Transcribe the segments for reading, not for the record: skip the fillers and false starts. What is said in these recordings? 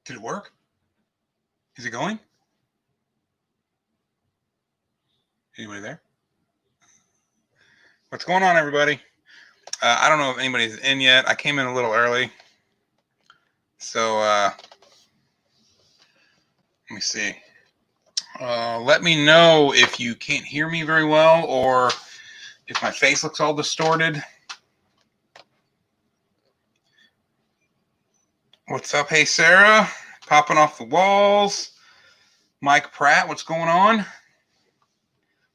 Did it work? Is it going? Anybody there? What's going on, everybody? I don't know if anybody's in yet. I came in a little early. So, let me see. Let me know if you can't hear me very well or if my face looks all distorted. What's up? Hey, Sarah. Popping off the walls. Mike Pratt, what's going on?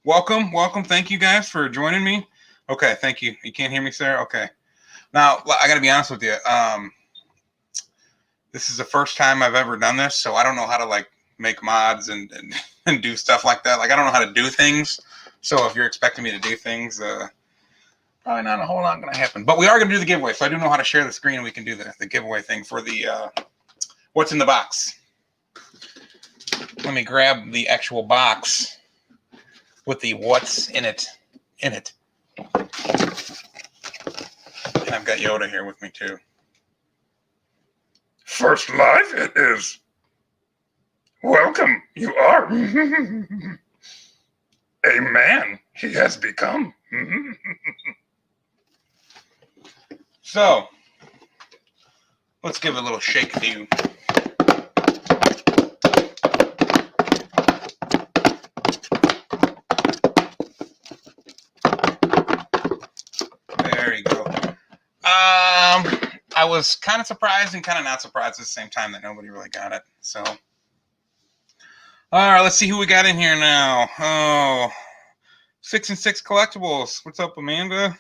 Welcome. Thank you guys for joining me. Okay, thank you. You can't hear me, Sarah? Okay. Now, I got to be honest with you. This is the first time I've ever done this, so I don't know how to, like, make mods and do stuff like that. Like, I don't know how to do things. So if you're expecting me to do things, probably not a whole lot going to happen. But we are going to do the giveaway, so I do know how to share the screen, and we can do the giveaway thing for the what's in the box. Let me grab the actual box with the what's in it. And I've got Yoda here with me, too. First live it is. Welcome, you are. A man he has become. So, let's give it a little shake do. There you go. I was kind of surprised and kind of not surprised at the same time that nobody really got it. So, all right, let's see who we got in here now. Oh, 6 and 6 Collectibles. What's up, Amanda?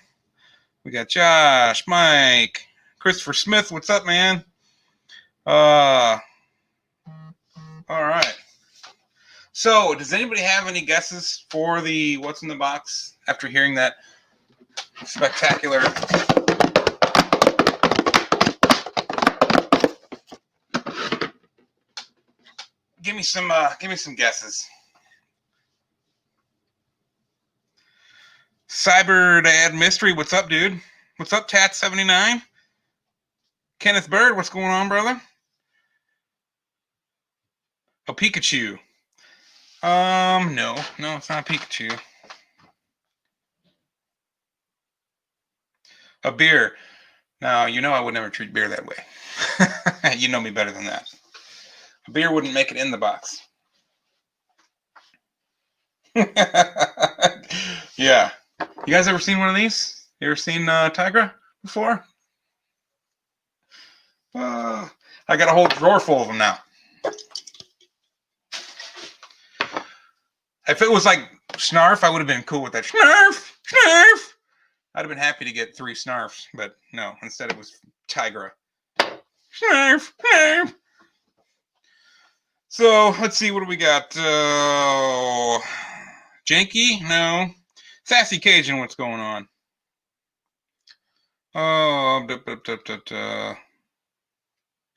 We got Josh, Mike, Christopher Smith. What's up, man? All right. So, does anybody have any guesses for the what's in the box after hearing that spectacular? Give me some guesses. Cyber Dad Mystery, what's up, dude? What's up, Tat79? Kenneth Bird, what's going on, brother? A Pikachu. No, it's not a Pikachu. A beer. Now, you know I would never treat beer that way. You know me better than that. A beer wouldn't make it in the box. Yeah. You guys ever seen one of these? You ever seen Tigra before? I got a whole drawer full of them now. If it was like Snarf, I would have been cool with that. Snarf! I'd have been happy to get 3 Snarfs, but no. Instead, it was Tigra. Snarf! So, let's see. What do we got? Janky? No. Sassy Cajun, what's going on? Oh,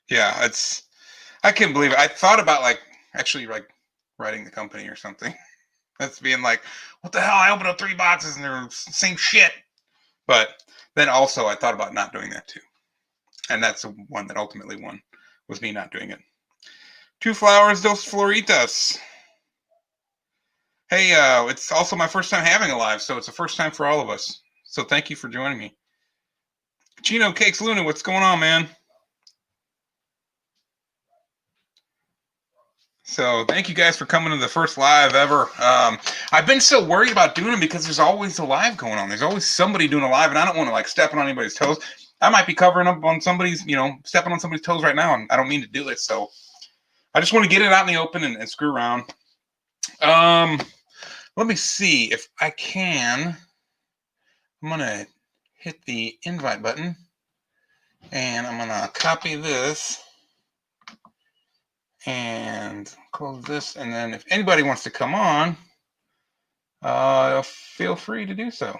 yeah, I can't believe it. I thought about, actually, writing the company or something. That's being like, what the hell? I opened up 3 boxes and they're the same shit. But then also I thought about not doing that too. And that's the one that ultimately won, was me not doing it. 2 flowers, dos floritas. Hey, it's also my first time having a live, so it's the first time for all of us. So thank you for joining me. Chino Cakes Luna, what's going on, man? So thank you guys for coming to the first live ever. I've been so worried about doing them because there's always a live going on. There's always somebody doing a live, and I don't want to step on anybody's toes. I might be covering up on somebody's, stepping on somebody's toes right now, and I don't mean to do it. So I just want to get it out in the open and screw around. Let me see if I can. I'm going to hit the invite button, and I'm going to copy this and close this. And then if anybody wants to come on, feel free to do so.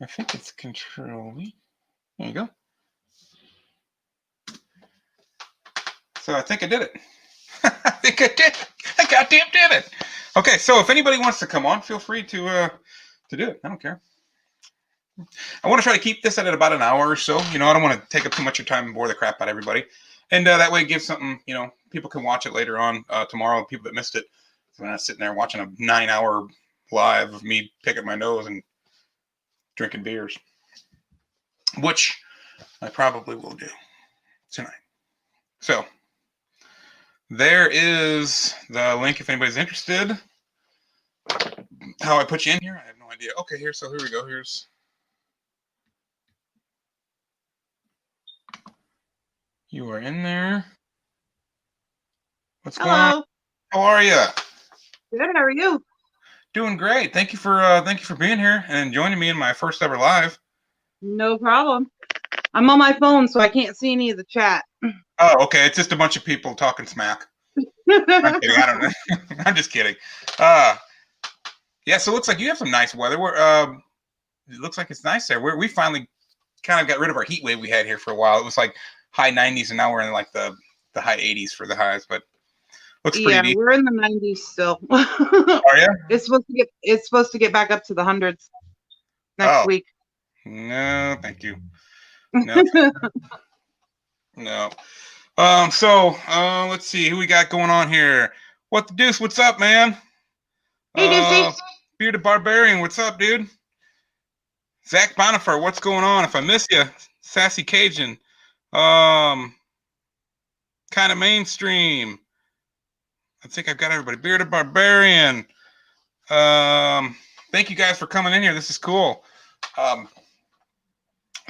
I think it's Control-V. There you go. So I think I did it. I think I did it. I goddamn did it. Okay, so if anybody wants to come on, feel free to do it. I don't care. I want to try to keep this at about an hour or so. I don't want to take up too much of your time and bore the crap out of everybody. And that way it gives something, people can watch it later on tomorrow, people that missed it. So we're not sitting there watching a 9-hour live of me picking my nose and drinking beers, which I probably will do tonight. So there is the link if anybody's interested. How I put you in here, I have no idea. Okay, here we go. Here's you are in there. What's going on? How are you? Good. How are you? Doing great. Thank you for being here and joining me in my first ever live. No problem. I'm on my phone, so I can't see any of the chat. Oh, okay. It's just a bunch of people talking smack. I'm kidding. I don't know. I'm just kidding. Yeah. So it looks like you have some nice weather. It looks like it's nice there. We finally kind of got rid of our heat wave we had here for a while. It was like high 90s, and now we're in like the high 80s for the highs. But looks pretty neat. We're in the 90s still. Are you? It's supposed to get back up to the hundreds next week. No, thank you. No. No. So let's see who we got going on here. What the deuce? What's up, man? Hey, Deucey. Bearded Barbarian, what's up, dude? Zach Bonifer, what's going on? If I miss you, Sassy Cajun. Kind of mainstream. I think I've got everybody. Bearded Barbarian. Thank you guys for coming in here. This is cool.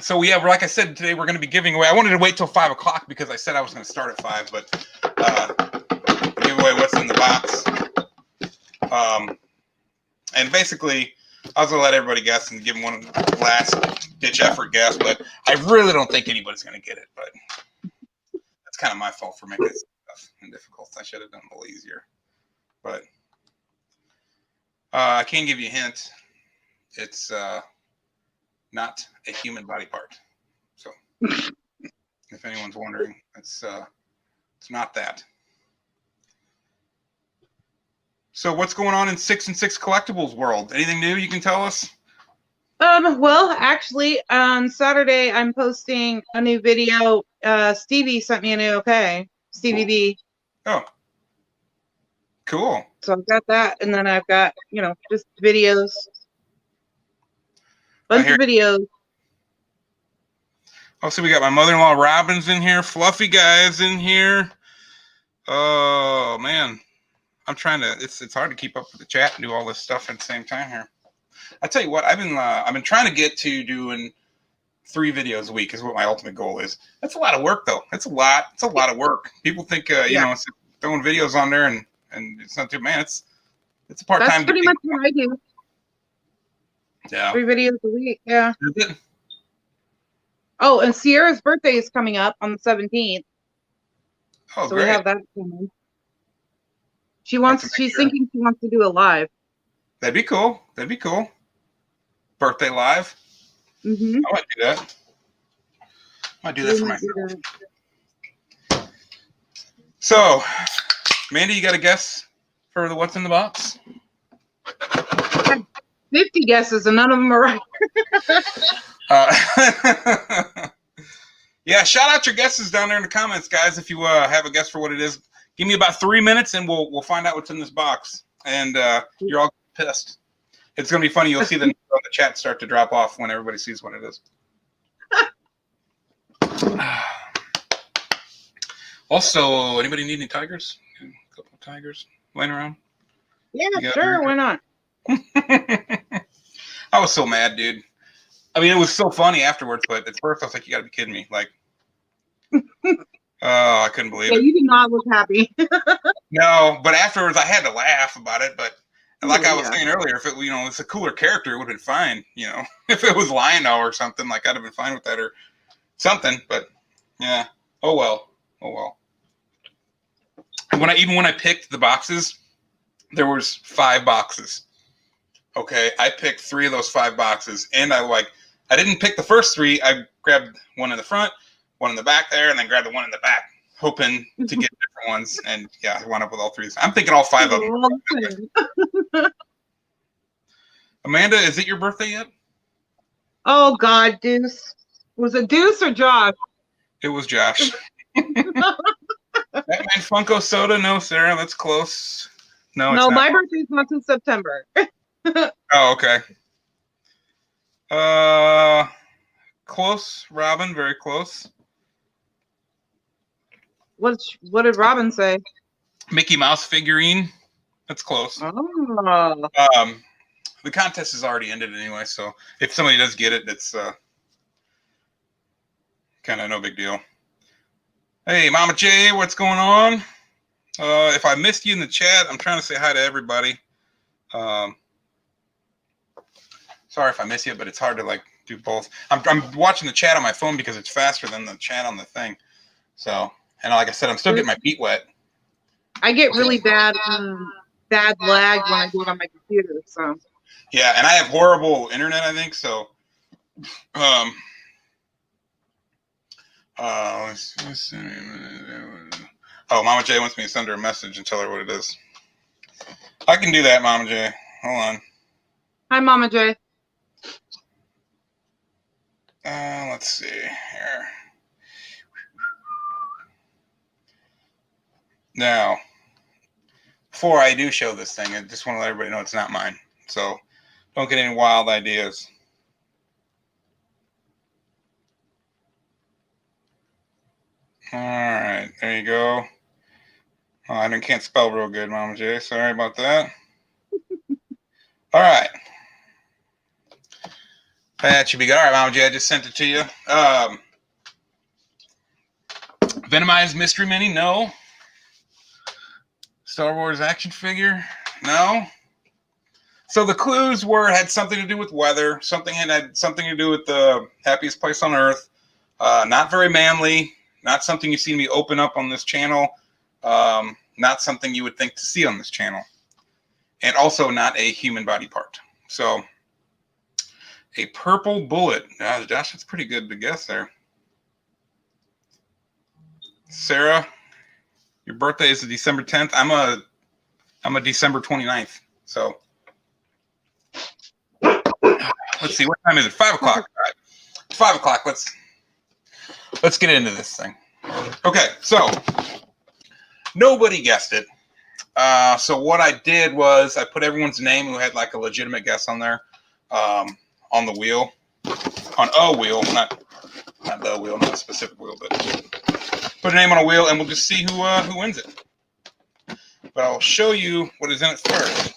So like I said, today we're going to be giving away. I wanted to wait till 5 o'clock because I said I was going to start at 5, but give away what's in the box. And basically, I was going to let everybody guess and give them one last ditch effort guess, but I really don't think anybody's going to get it. But that's kind of my fault for making it tough and difficult. I should have done it a little easier. But I can give you a hint. It's not a human body part. So if anyone's wondering, it's not that. So what's going on in 6 and 6 Collectibles world? Anything new you can tell us? Well, actually, on Saturday I'm posting a new video. Stevie sent me a new Stevie B. Oh, cool. So I've got that, and then I've got just videos. Bunch of videos. Oh, so we got my mother-in-law Robin's in here, Fluffy Guy's in here. Oh man, I'm trying to. It's hard to keep up with the chat and do all this stuff at the same time here. I tell you what, I've been trying to get to doing 3 videos a week is what my ultimate goal is. That's a lot of work though. It's a lot of work. People think it's throwing videos on there and it's not too it's a part-time. That's pretty much what I do. Yeah. 3 videos a week. Yeah. Is it? Oh, and Sierra's birthday is coming up on the 17th. Oh, so great. We have that coming. She's thinking she wants to do a live. That'd be cool. Birthday live. Mm-hmm. I might do that. I might do that for myself. So, Mandy, you got a guess for the what's in the box? 50 guesses and none of them are right. Yeah, shout out your guesses down there in the comments, guys. If you have a guess for what it is, give me about 3 minutes and we'll find out what's in this box. And you're all pissed. It's gonna be funny. You'll see the chat start to drop off when everybody sees what it is. Also, anybody need any tigers? A couple of tigers laying around? Yeah, sure. Why not? I was so mad, dude. I mean, it was so funny afterwards, but at first I was like, you gotta be kidding me. Like, I couldn't believe it. You did not look happy. No, but afterwards I had to laugh about it. But like I was saying earlier, if it, it's a cooler character, it would have been fine. If it was Lionel or something, like I'd have been fine with that or something. But yeah, oh well. When I picked the boxes, there was 5 boxes. Okay, I picked 3 of those 5 boxes, and I didn't pick the first 3. I grabbed one in the front, one in the back there, and then grabbed the one in the back, hoping to get different ones. And yeah, I wound up with all 3. I'm thinking all 5 of them. Amanda, is it your birthday yet? Oh God, Deuce. Was it Deuce or Josh? It was Josh. Batman Funko Soda? No, Sarah, that's close. No, it's No, not. my birthday's not till September. Oh, okay. Close, Robin, very close. What did Robin say? Mickey Mouse figurine. That's close. Oh. The contest has already ended anyway, so if somebody does get it, it's kind of no big deal. Hey, Mama J, what's going on? If I missed you in the chat, I'm trying to say hi to everybody. Sorry if I miss you, but it's hard to like do both. I'm watching the chat on my phone because it's faster than the chat on the thing. So, and like I said, I'm still getting my feet wet. I get really bad lag when I do it on my computer. So. Yeah, and I have horrible internet, I think. So, oh, Mama J wants me to send her a message and tell her what it is. I can do that, Mama J. Hold on. Hi, Mama J. Let's see here. Now, before I do show this thing, I just want to let everybody know it's not mine. So don't get any wild ideas. All right, there you go. Oh, I can't spell real good, Mama J. Sorry about that. All right. That should be good. All right, Mama J, I just sent it to you. Venomized Mystery Mini? No. Star Wars action figure? No. So the clues were it had something to do with weather. Something had something to do with the happiest place on earth. Not very manly. Not something you see me open up on this channel. Not something you would think to see on this channel. And also not a human body part. So a purple bullet. Josh, that's pretty good to guess there. Sarah, your birthday is December 10th. I'm a December 29th. So let's see, what time is it? 5 o'clock. All right. 5 o'clock. Let's get into this thing. Okay, so nobody guessed it. So what I did was I put everyone's name who had like a legitimate guess on there on the wheel, on a wheel, not the wheel, not a specific wheel, but put a name on a wheel, and we'll just see who wins it. But I'll show you what is in it first.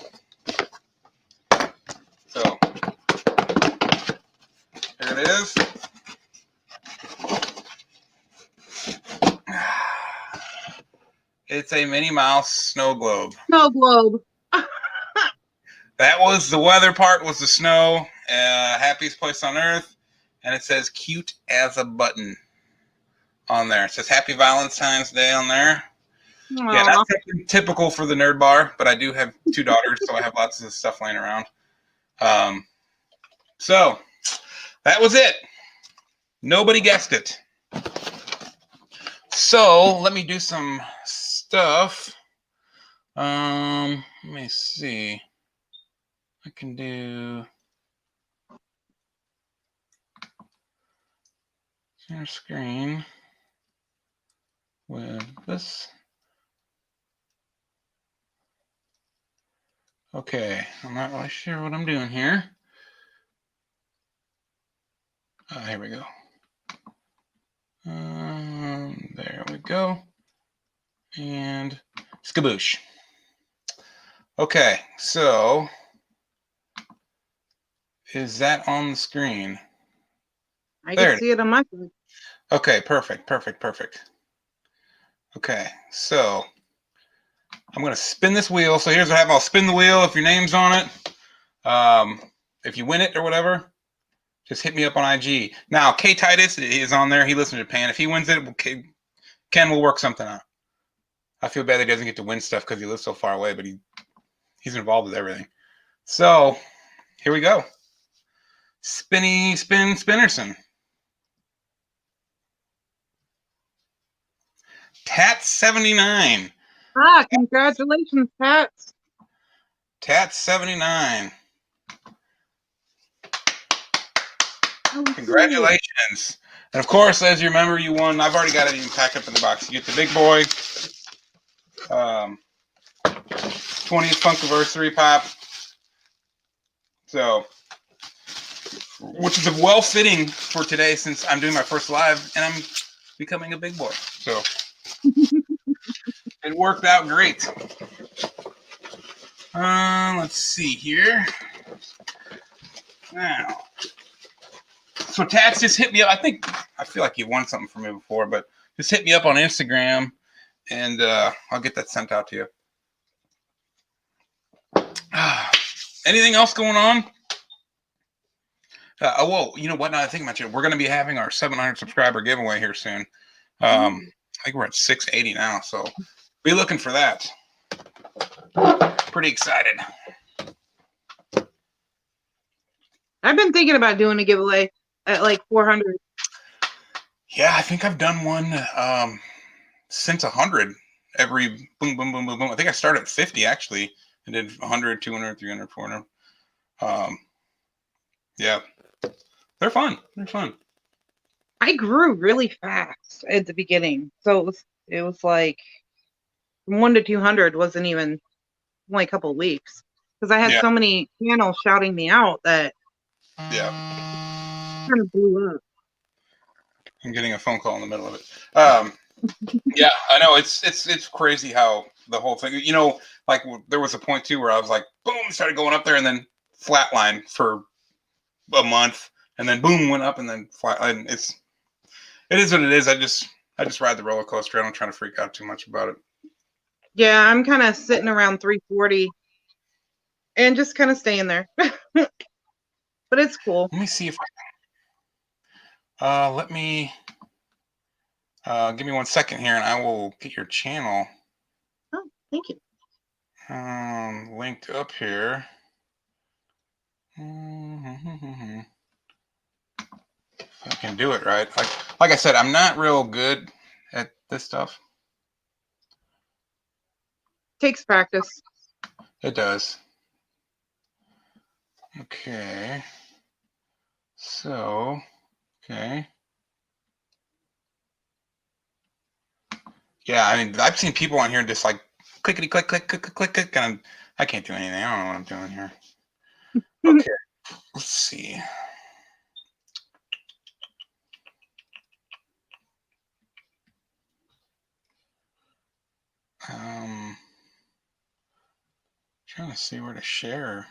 So here it is. It's a Minnie Mouse snow globe. Snow globe. That was the weather part, was the snow. Happiest place on earth. And it says cute as a button on there. It says Happy Valentine's Day on there. Aww. Yeah, that's typical for the nerd bar, but I do have 2 daughters, so I have lots of stuff laying around. So that was it. Nobody guessed it. So let me do some stuff. Let me see. I can do share screen with this. Okay, I'm not really sure what I'm doing here. Here we go. There we go. And skaboosh. Okay, so is that on the screen? I can see it on my phone. Okay, perfect. Okay, so I'm going to spin this wheel. So here's what happens. I'll spin the wheel if your name's on it. If you win it or whatever, just hit me up on IG. Now, K Titus is on there. He lives in Japan. If he wins it, Ken will work something out. I feel bad that he doesn't get to win stuff because he lives so far away, but he's involved with everything. So here we go. Spinnerson. Tat79. Congratulations, Tats. Tat79. Congratulations. And of course, as you remember, you won. I've already got it even packed up in the box. You get the big boy, 20th Funkiversary Pop. So, which is well fitting for today since I'm doing my first live and I'm becoming a big boy. So, it worked out great. Let's see here. Now, so Tats just hit me up. I feel like you won something from me before, but just hit me up on Instagram, and I'll get that sent out to you. Anything else going on? Well, you know what? Now I think about it, we're going to be having our 700 subscriber giveaway here soon. I think we're at 680 now, so be looking for that. Pretty excited. I've been thinking about doing a giveaway at like 400. Yeah, I think I've done one since 100. Every boom, boom, boom, boom, boom. I think I started at 50 actually. I did 100, 200, 300, 400. Yeah, they're fun. They're fun. I grew really fast at the beginning, so it was like from 1 to 200 wasn't even only a couple of weeks because I had so many channels shouting me out that kind of blew up. I'm getting a phone call in the middle of it. Yeah, I know it's crazy how the whole thing. You know, like there was a point too where I was like, boom, started going up there and then flatline for a month, and then boom, went up and then flat. And it is what it is. I just ride the roller coaster. I don't try to freak out too much about it. Yeah, I'm kind of sitting around 340 and just kind of staying there. But it's cool. Let me see if I can. Let me give me 1 second here, and I will get your channel. Oh, thank you. Linked up here. If I can do it right. Like I said, I'm not real good at this stuff. Takes practice. It does. Okay. So, okay. Yeah, I mean, I've seen people on here just like clickety click, click, click, click, click, and I can't do anything. I don't know what I'm doing here. Okay, let's see. Trying to see where to share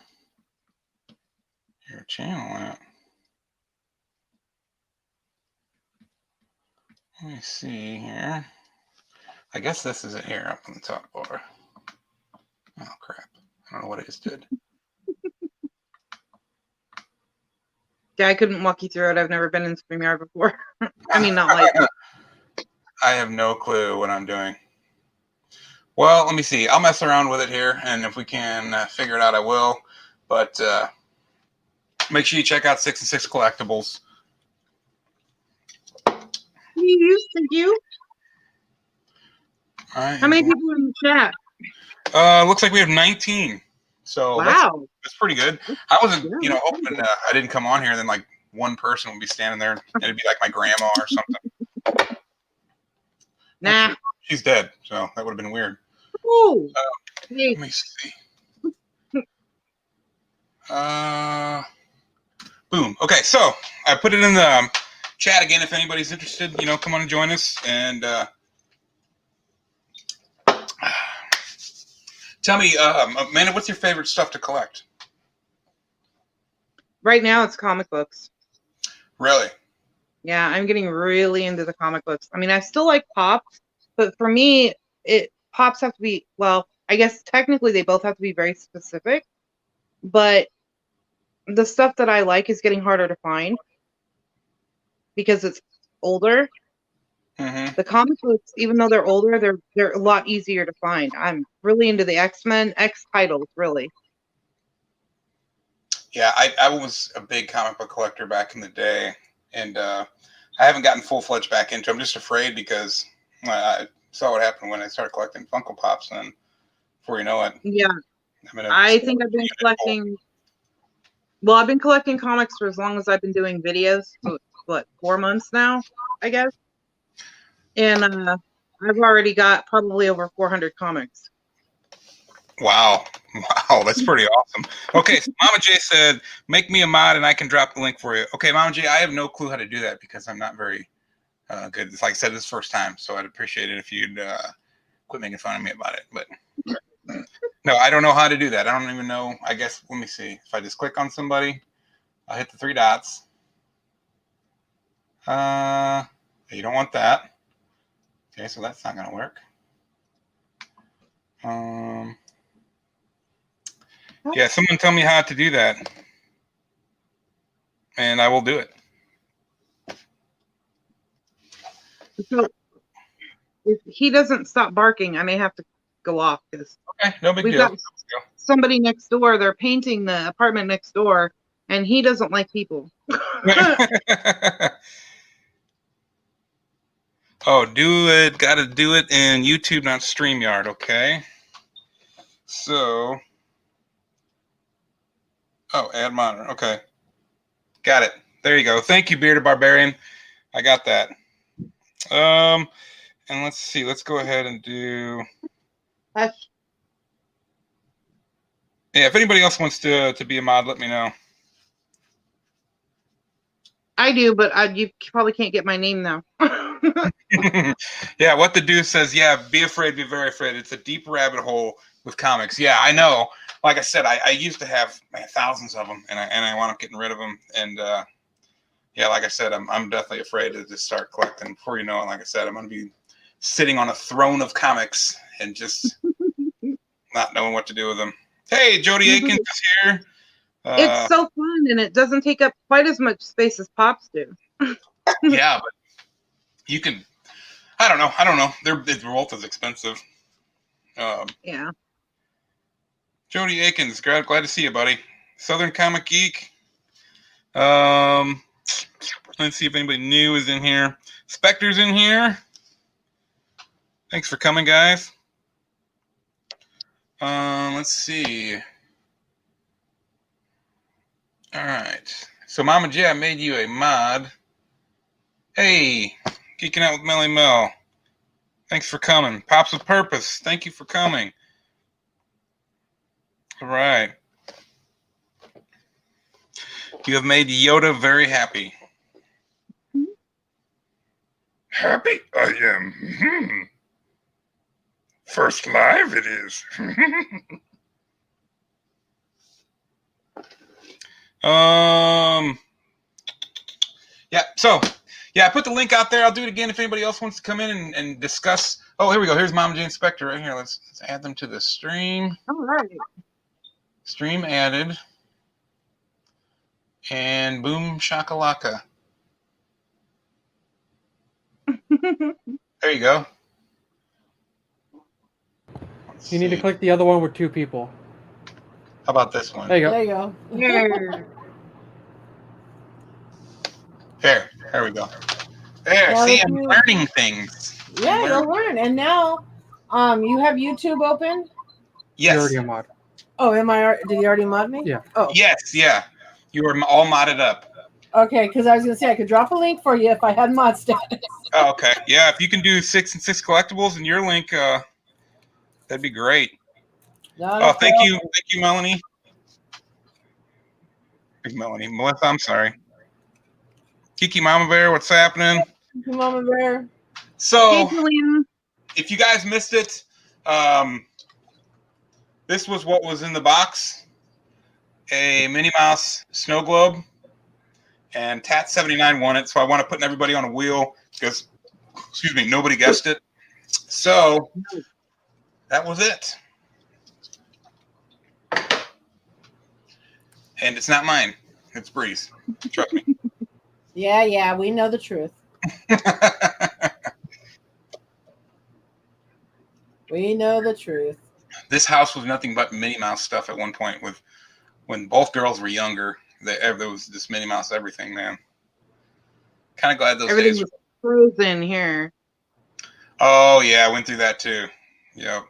your channel at. Let me see here. I guess this is it here up on the top bar. Oh crap! I don't know what I just did. Yeah, I couldn't walk you through it. I've never been in StreamYard before. I mean, not like I have no clue what I'm doing. Well, let me see. I'll mess around with it here, and if we can figure it out, I will. But make sure you check out 6 and 6 Collectibles. Thank you. How many people are in the chat? Looks like we have 19. So wow, that's pretty good. I wasn't, hoping I didn't come on here and then like one person would be standing there and it'd be like my grandma or something. Nah. She's dead, so that would have been weird. Oh, let me see. Boom. Okay, so I put it in the chat again if anybody's interested. Come on and join us. And tell me, Amanda, what's your favorite stuff to collect? Right now, it's comic books. Really? Yeah, I'm getting really into the comic books. I mean, I still like Pops, but for me, Pops have to be, well, I guess technically they both have to be very specific, but the stuff that I like is getting harder to find because it's older. Mm-hmm. The comic books, even though they're older, they're a lot easier to find. I'm really into the X-Men, X titles, really. Yeah, I was a big comic book collector back in the day, and I haven't gotten full-fledged back into it. I'm just afraid because I saw what happened when I started collecting Funko Pops, and before you know it, yeah, I think I've been collecting. Well, I've been collecting comics for as long as I've been doing videos, so what, 4 months now, I guess. And I've already got probably over 400 comics. Wow. Wow, that's pretty awesome. Okay, so Mama J said, make me a mod and I can drop the link for you. Okay, Mama J, I have no clue how to do that because I'm not very good. It's like I said, this is the first time, so I'd appreciate it if you'd quit making fun of me about it. But no, I don't know how to do that. I don't even know. I guess, let me see. If I just click on somebody, I'll hit the 3 dots. You don't want that. Okay, so that's not going to work. Yeah, someone tell me how to do that, and I will do it. So if he doesn't stop barking, I may have to go off because Okay, no big we've deal. got somebody next door. They're painting the apartment next door, and he doesn't like people. Oh, do it. Got to do it in YouTube, not StreamYard. Okay. So, oh, add monitor. Okay. Got it. There you go. Thank you, Bearded Barbarian. I got that. And let's see. Let's go ahead and do. Hush. Yeah, if anybody else wants to be a mod, let me know. I do, but you probably can't get my name now. Yeah, what the dude says. Yeah, be afraid, be very afraid. It's a deep rabbit hole with comics. Yeah, I know. Like I said, I used to have thousands of them, and I wound up getting rid of them. And yeah, like I said, I'm definitely afraid to just start collecting. Before you know it, like I said, I'm going to be sitting on a throne of comics and just not knowing what to do with them. Hey, Jody Aikens is here. It's so fun, and it doesn't take up quite as much space as Pops do. Yeah, but you can. I don't know. They're both as expensive. Yeah. Jody Aikens, glad to see you, buddy. Southern Comic Geek. Let's see if anybody new is in here. Spectre's in here. Thanks for coming, guys. Let's see. All right. So, Mama J, I made you a mod. Hey, Geeking Out with Melly Mel. Thanks for coming. Pops with Purpose. Thank you for coming. All right. You have made Yoda very happy. Happy I am. First live it is. Yeah, so yeah, I put the link out there. I'll do it again if anybody else wants to come in and discuss. Oh, here we go. Here's Mama Jane Spectre right here. Let's add them to the stream. All right. Stream added. And boom shakalaka. There you go. You need to click the other one with 2 people. How about this one? There you go. There you go. There we go. There, Well, see, if I'm you- learning things. Yeah, you'll learn. And now, you have YouTube open? Yes. You're already a mod. Oh, did you already mod me? Yeah. Oh. Yes, yeah. You were all modded up. Okay, because I was going to say I could drop a link for you if I had mod status. Oh, okay. Yeah, if you can do 6 and 6 collectibles in your link, that'd be great. Thank you, Melanie. Melanie, Melissa, I'm sorry. Kiki Mama Bear, what's happening? Mama Bear. So, Hey, Julian. if you guys missed it, this was what was in the box: a Minnie Mouse snow globe, and Tat79 won it. So I want to put everybody on a wheel because, excuse me, nobody guessed it. So that was it. And it's not mine. It's Bree's. Trust me. Yeah, we know the truth. We know the truth. This house was nothing but Minnie Mouse stuff at one point. When both girls were younger, there was this Minnie Mouse everything, man. Kind of glad those Everything days was frozen here. Oh, yeah, I went through that too. Yep.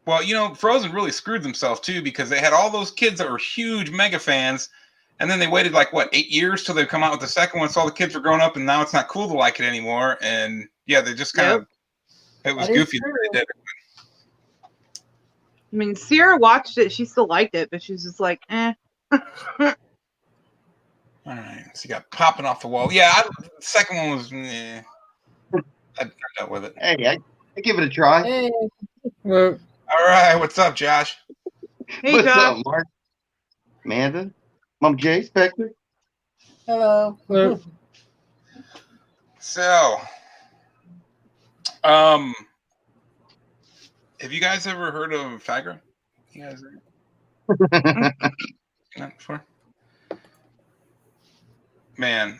Well, Frozen really screwed themselves too because they had all those kids that were huge mega fans, And then they waited like what 8 years till they come out with the second one. So all the kids were grown up, and now it's not cool to like it anymore. And yeah, they just kind of it was That is goofy that true. they did it. I mean, Sierra watched it. She still liked it, but she's just eh. All right, so you got popping off the wall. Yeah, the second one was. I dealt with it. Hey, I give it a try. Hey, Well, All right, what's up, Josh? Hey, What's Josh. up, Mark? Amanda? Mom Jay, Spectre? hello. well, So, have you guys ever heard of Fagra? You guys ever seen that before? Man,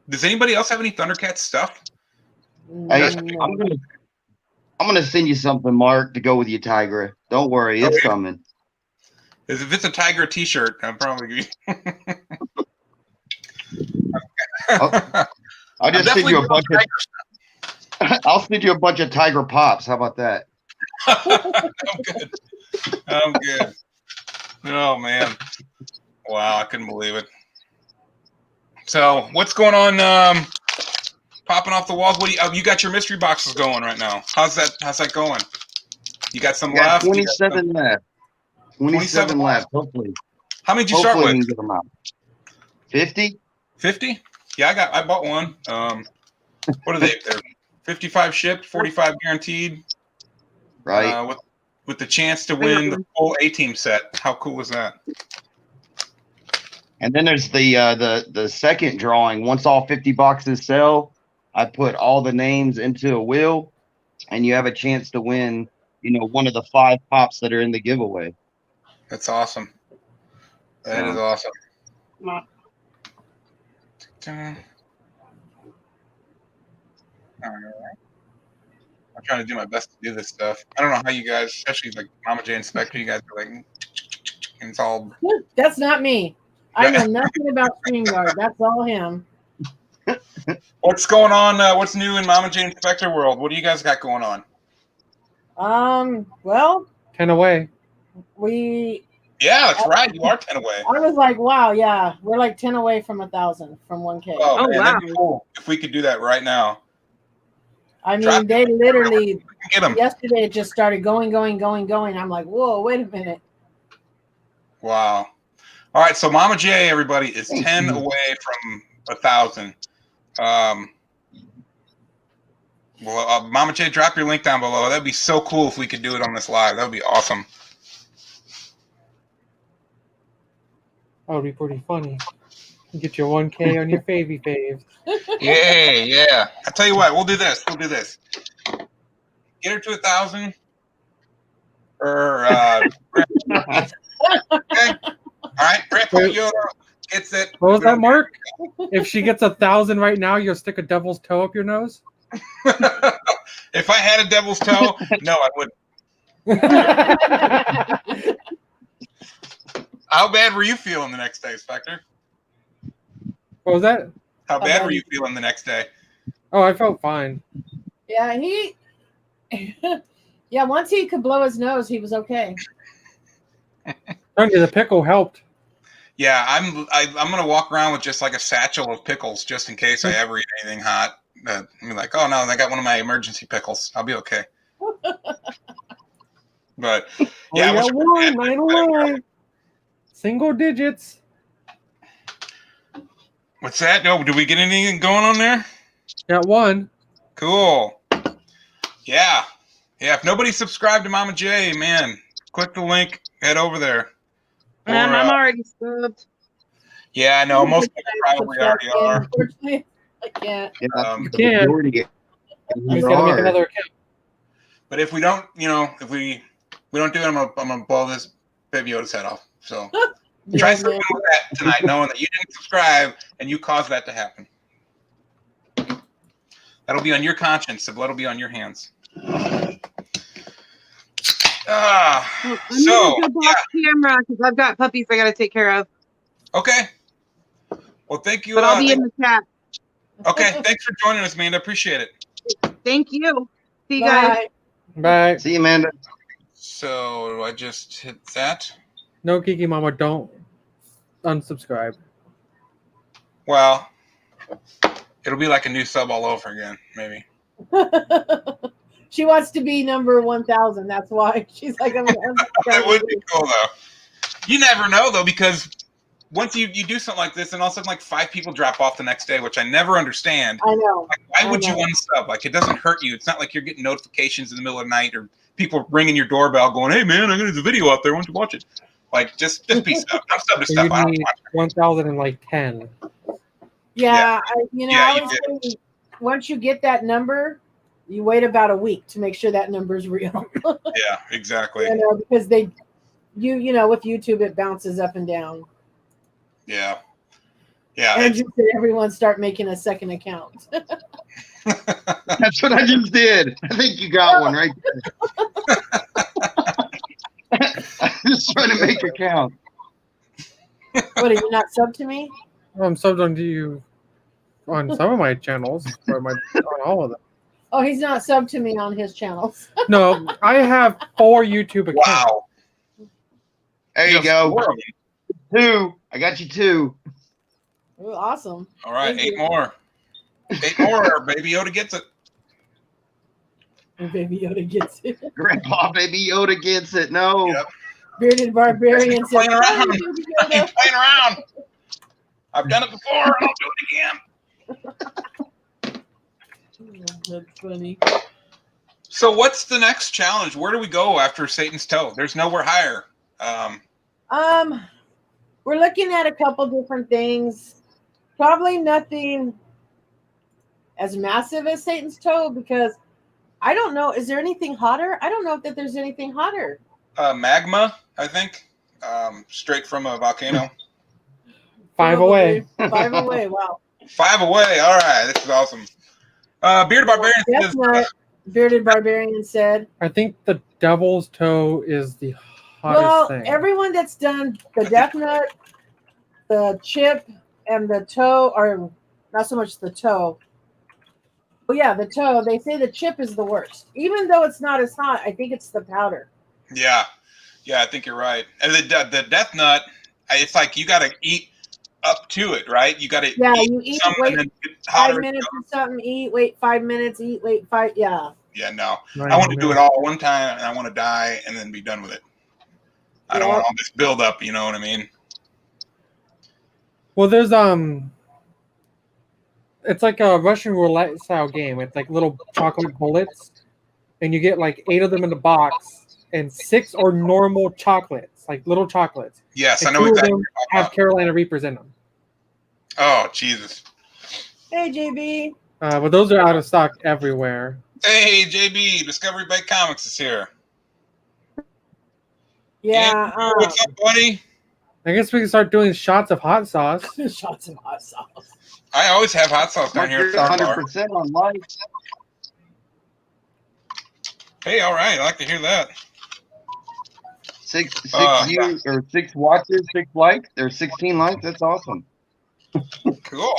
does anybody else have any Thundercats stuff? Hey, Mm, I'm gonna send you something, Mark, to go with your Tigra. Don't worry, it's Okay. coming. If it's a Tiger T-shirt, I'm probably. I'll just send you a bunch of. I'll send you a bunch of Tiger Pops. How about that? I'm good. I'm good. Oh man! Wow, I couldn't believe it. So, what's going on? Popping off the walls. What do you got your mystery boxes going right now? How's that going? You got some We got left? 27 left. 27 left. left. Hopefully, How many did you start hopefully we with? can get them out. 50? 50? Yeah, I bought one. What are they? They're 55 shipped, 45 guaranteed. Right. With the chance to win the full A-team set. How cool is that? And then there's the second drawing. Once all 50 boxes sell, I put all the names into a wheel, and you have a chance to win, one of the 5 pops that are in the giveaway. That's awesome. That is awesome. All right. I'm trying to do my best to do this stuff. I don't know how you guys, especially like Mama J and Spectre, you guys are like, and it's all. That's not me. I know nothing about StreamYard. That's all him. What's going on? What's new in Mama J and Spectre world? What do you guys got going on? Well, 10 away. Yeah, that's right. You are 10 away. I was like, wow, yeah, we're like 10 away from 1,000 from 1K. Oh, Oh, man, wow. that'd be cool if we could do that right now. I Drop mean, they literally Get them. yesterday it just started going. I'm like, whoa, wait a minute. Wow. All right, so Mama J, everybody, is Thank 10 you. away from 1,000. Mama J, drop your link down below. That'd be so cool if we could do it on this live. That would be awesome. That would be pretty funny. Get your 1K on your favy faves. Yeah. I tell you what, we'll do this. Get her to 1,000. Or okay. All right, Grandpa Yoda gets it. What was that, Mark? If she gets 1,000 right now, you'll stick a devil's toe up your nose? If I had a devil's toe, no, I wouldn't. How bad were you feeling the next day, Spectre? What was that? How bad were you feeling the next day? Oh, I felt fine. Yeah, once he could blow his nose, he was okay. The pickle helped. Yeah, I'm gonna walk around with just like a satchel of pickles just in case I ever eat anything hot. I'm like, oh no, I got one of my emergency pickles. I'll be okay. But yeah, I got one, 9 away. Single digits. What's that? No, did we get anything going on there? Got one. Cool. Yeah. If nobody's subscribed to Mama J, man, click the link, head over there. I'm already subbed. Yeah, I know. Most people probably already are. Unfortunately, I can't. Yeah, You the can. majority He's got to make another account. But if we don't, if we don't do it, I'm gonna blow this Baby Yoda's head off. So try Yeah, something man. with that tonight, knowing that you didn't subscribe and you caused that to happen. That'll be on your conscience. The blood will be on your hands. I'm So gonna jump off camera because I've got puppies I gotta take care of. okay. Well, thank you. But I'll be in the chat. Okay, thanks for joining us, Amanda. Appreciate it. Thank you. See you guys. Bye. Bye. See you, Amanda. So I just hit that. No, Kiki Mama, don't unsubscribe. Well, it'll be like a new sub all over again, maybe. She wants to be number 1,000. That's why she's like, I'm gonna That would be cool, though. You never know, though, because once you do something like this, and all of a sudden, like 5 people drop off the next day, which I never understand. I know. Like, why would you unsub? Like, it doesn't hurt you. It's not like you're getting notifications in the middle of the night or people ringing your doorbell going, "Hey, man, I'm gonna do a video out there. Why don't you watch it?" Like, just be sub. I'm sub to So stuff you I don't need watch. 1,010. Yeah, Yeah, I you would say once you get that number, you wait about a week to make sure that number is real. Yeah, exactly. Because with YouTube it bounces up and down. Yeah. Yeah. And just that everyone start making a second account. That's what I just did. I think you got one right there. I'm just trying to make a count. What, are you not sub to me? I'm subbed onto you on some of my channels, or on all of them. Oh, he's not sub to me on his channels. No, I have 4 YouTube accounts. Wow. There you have go. 4 of them. 2. I got you 2. Ooh, awesome. All right, Thank 8 you. more. 8 more. Baby Yoda gets it. And Baby Yoda gets it. Grandpa Baby Yoda gets it. No. Yep. Bearded Barbarian says, Playing around. "Oh, Baby I Yoda." ain't playing around. I've done it before. And I'll do it again. That's funny. So what's the next challenge? Where do we go after Satan's Toe? There's nowhere higher. We're looking at a couple different things. Probably nothing as massive as Satan's Toe, because I don't know. Is there anything hotter? I don't know if there's anything hotter. Magma, I think. Straight from a volcano. 5 away. 5 away. Wow. 5 away. All right. This is awesome. Bearded Barbarian That's says, not. Bearded Barbarian said. I think the Devil's Toe is the hottest thing. Everyone that's done the Death Nut, the chip, and the toe, or not so much the toe. Well, yeah, the toe. They say the chip is the worst, even though it's not as hot. I think it's the powder. yeah, I think you're right. And the Death Nut, it's like you got to eat up to it, right? You got to you eat, something wait and then get 5 hotter. minutes or something. Eat, wait 5 minutes. Eat, wait 5. Yeah. Yeah, no. Right, I want to do it all one time, and I want to die and then be done with it. I don't want all this build up. You know what I mean? Well, there's it's like a Russian roulette style game. It's like little chocolate bullets, and you get like 8 of them in the box, and 6 are normal chocolates, like little chocolates. Yes, And I know 2 of exactly them what you're have talking Carolina Reapers in them. about. Oh, Jesus. Hey, JB. But those are out of stock everywhere. Hey, JB, Discovery Bay Comics is here. Yeah. Andrew, what's up, buddy? I guess we can start doing shots of hot sauce. Shots of hot sauce. I always have hot sauce down here at the bar. 100% on life. Hey, all right. I like to hear that. 6 yeah. views or 6 watches, 6 likes. There's 16 likes. That's awesome. Cool.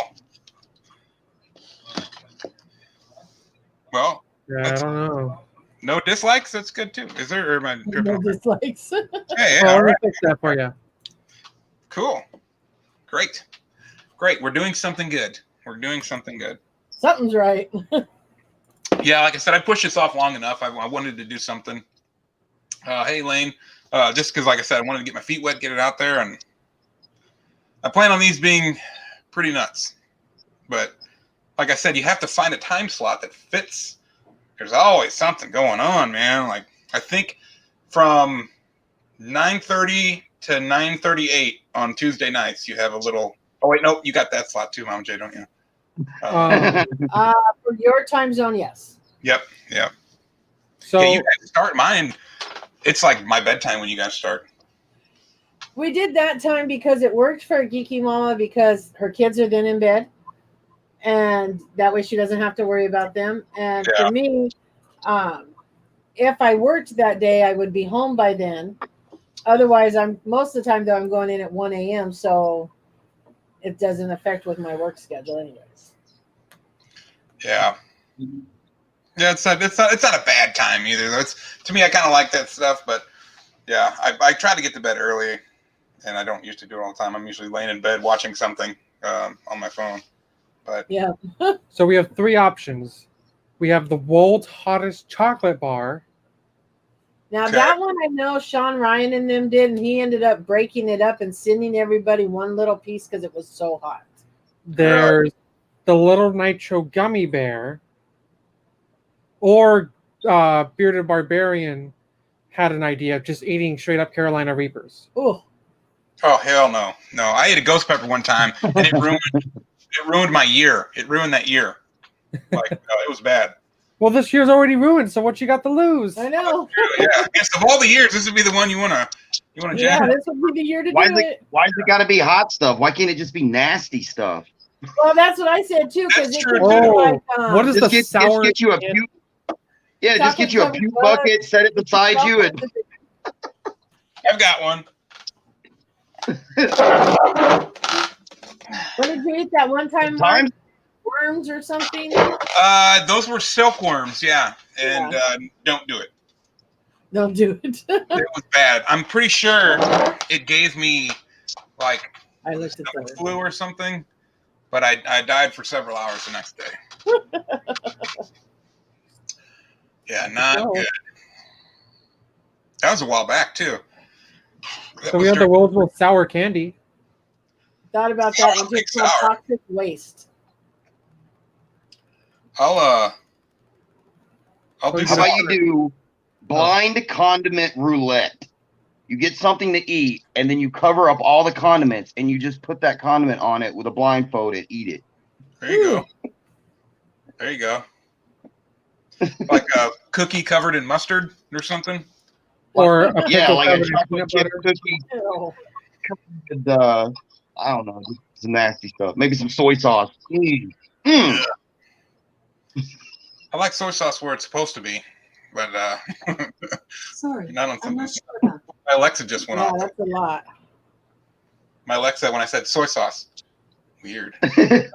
Well, Yeah, I don't know. no dislikes. That's good too. Is there? Or am I tripping? No dislikes. Hey, yeah, Oh, all let me right. fix that for you. Cool. Great. We're doing something good. Something's right. Yeah, like I said, I pushed this off long enough. I wanted to do something. Hey, Lane. Just because, like I said, I wanted to get my feet wet, get it out there, and I plan on these being pretty nuts. But like I said, you have to find a time slot that fits. There's always something going on, man. Like I think from 9:30 to 9:38 on Tuesday nights, you have a little. Oh wait, no, you got that slot too, Mom J, don't you? For your time zone, yes. Yep. So Yeah, you guys start mine. It's like my bedtime when you guys start. We did that time because it worked for Geeky Mama because her kids are then in bed. And that way she doesn't have to worry about them. And Yeah. for me, if I worked that day, I would be home by then. Otherwise, most of the time, though, I'm going in at 1 a.m., so it doesn't affect with my work schedule anyways. Yeah. Yeah, it's not a bad time either. To me, I kind of like that stuff, but yeah, I try to get to bed early, and I don't used to do it all the time. I'm usually laying in bed watching something on my phone. But Yeah. So we have three options. We have the world's hottest chocolate bar. Now Okay. that one I know Sean Ryan and them did, and he ended up breaking it up and sending everybody one little piece because it was so hot. There's the Little Nitro Gummy Bear. Or Bearded Barbarian had an idea of just eating straight up Carolina Reapers. Oh, oh hell no, no! I ate a ghost pepper one time, and it ruined my year. It ruined that year. Like it was bad. Well, this year's already ruined, so what you got to lose? I know. Yeah, I guess of all the years, this would be the one you wanna Yeah, jam. this would be the year to Why do is it. Why does it got to be hot stuff? Why can't it just be nasty stuff? Well, that's what I said too, because That's it true, could be too. like What is Just the sour? get you a puke. Yeah, just get you a chocolate puke covered bucket, set it beside you, and I've got one. What did you eat that one time? Mark? Sometimes- Worms or something? Those were silkworms, yeah, and don't do it. Don't do it. It was bad. I'm pretty sure it gave me like I looked at stomach that. flu or something, but I died for several hours the next day. Yeah, not No. good. That was a while back too. That So we was have the during- world's most sour candy. Thought about that one. Chocolate Just called sour. toxic waste. I'll do How how some. about you do blind condiment roulette? You get something to eat, and then you cover up all the condiments, and you just put that condiment on it with a blindfold and eat it. There you go. There you go. Like a cookie covered in mustard or something. Or a Yeah, pickle like a covered in chocolate peanut chip butter. cookie Ew. with, I don't know, just some nasty stuff. Maybe some soy sauce. Mm. I like soy sauce where it's supposed to be, but Sorry, not on I'm something. not sure about that. My Alexa just went Yeah, off. that's a lot. My Alexa when I said soy sauce. Weird. Percent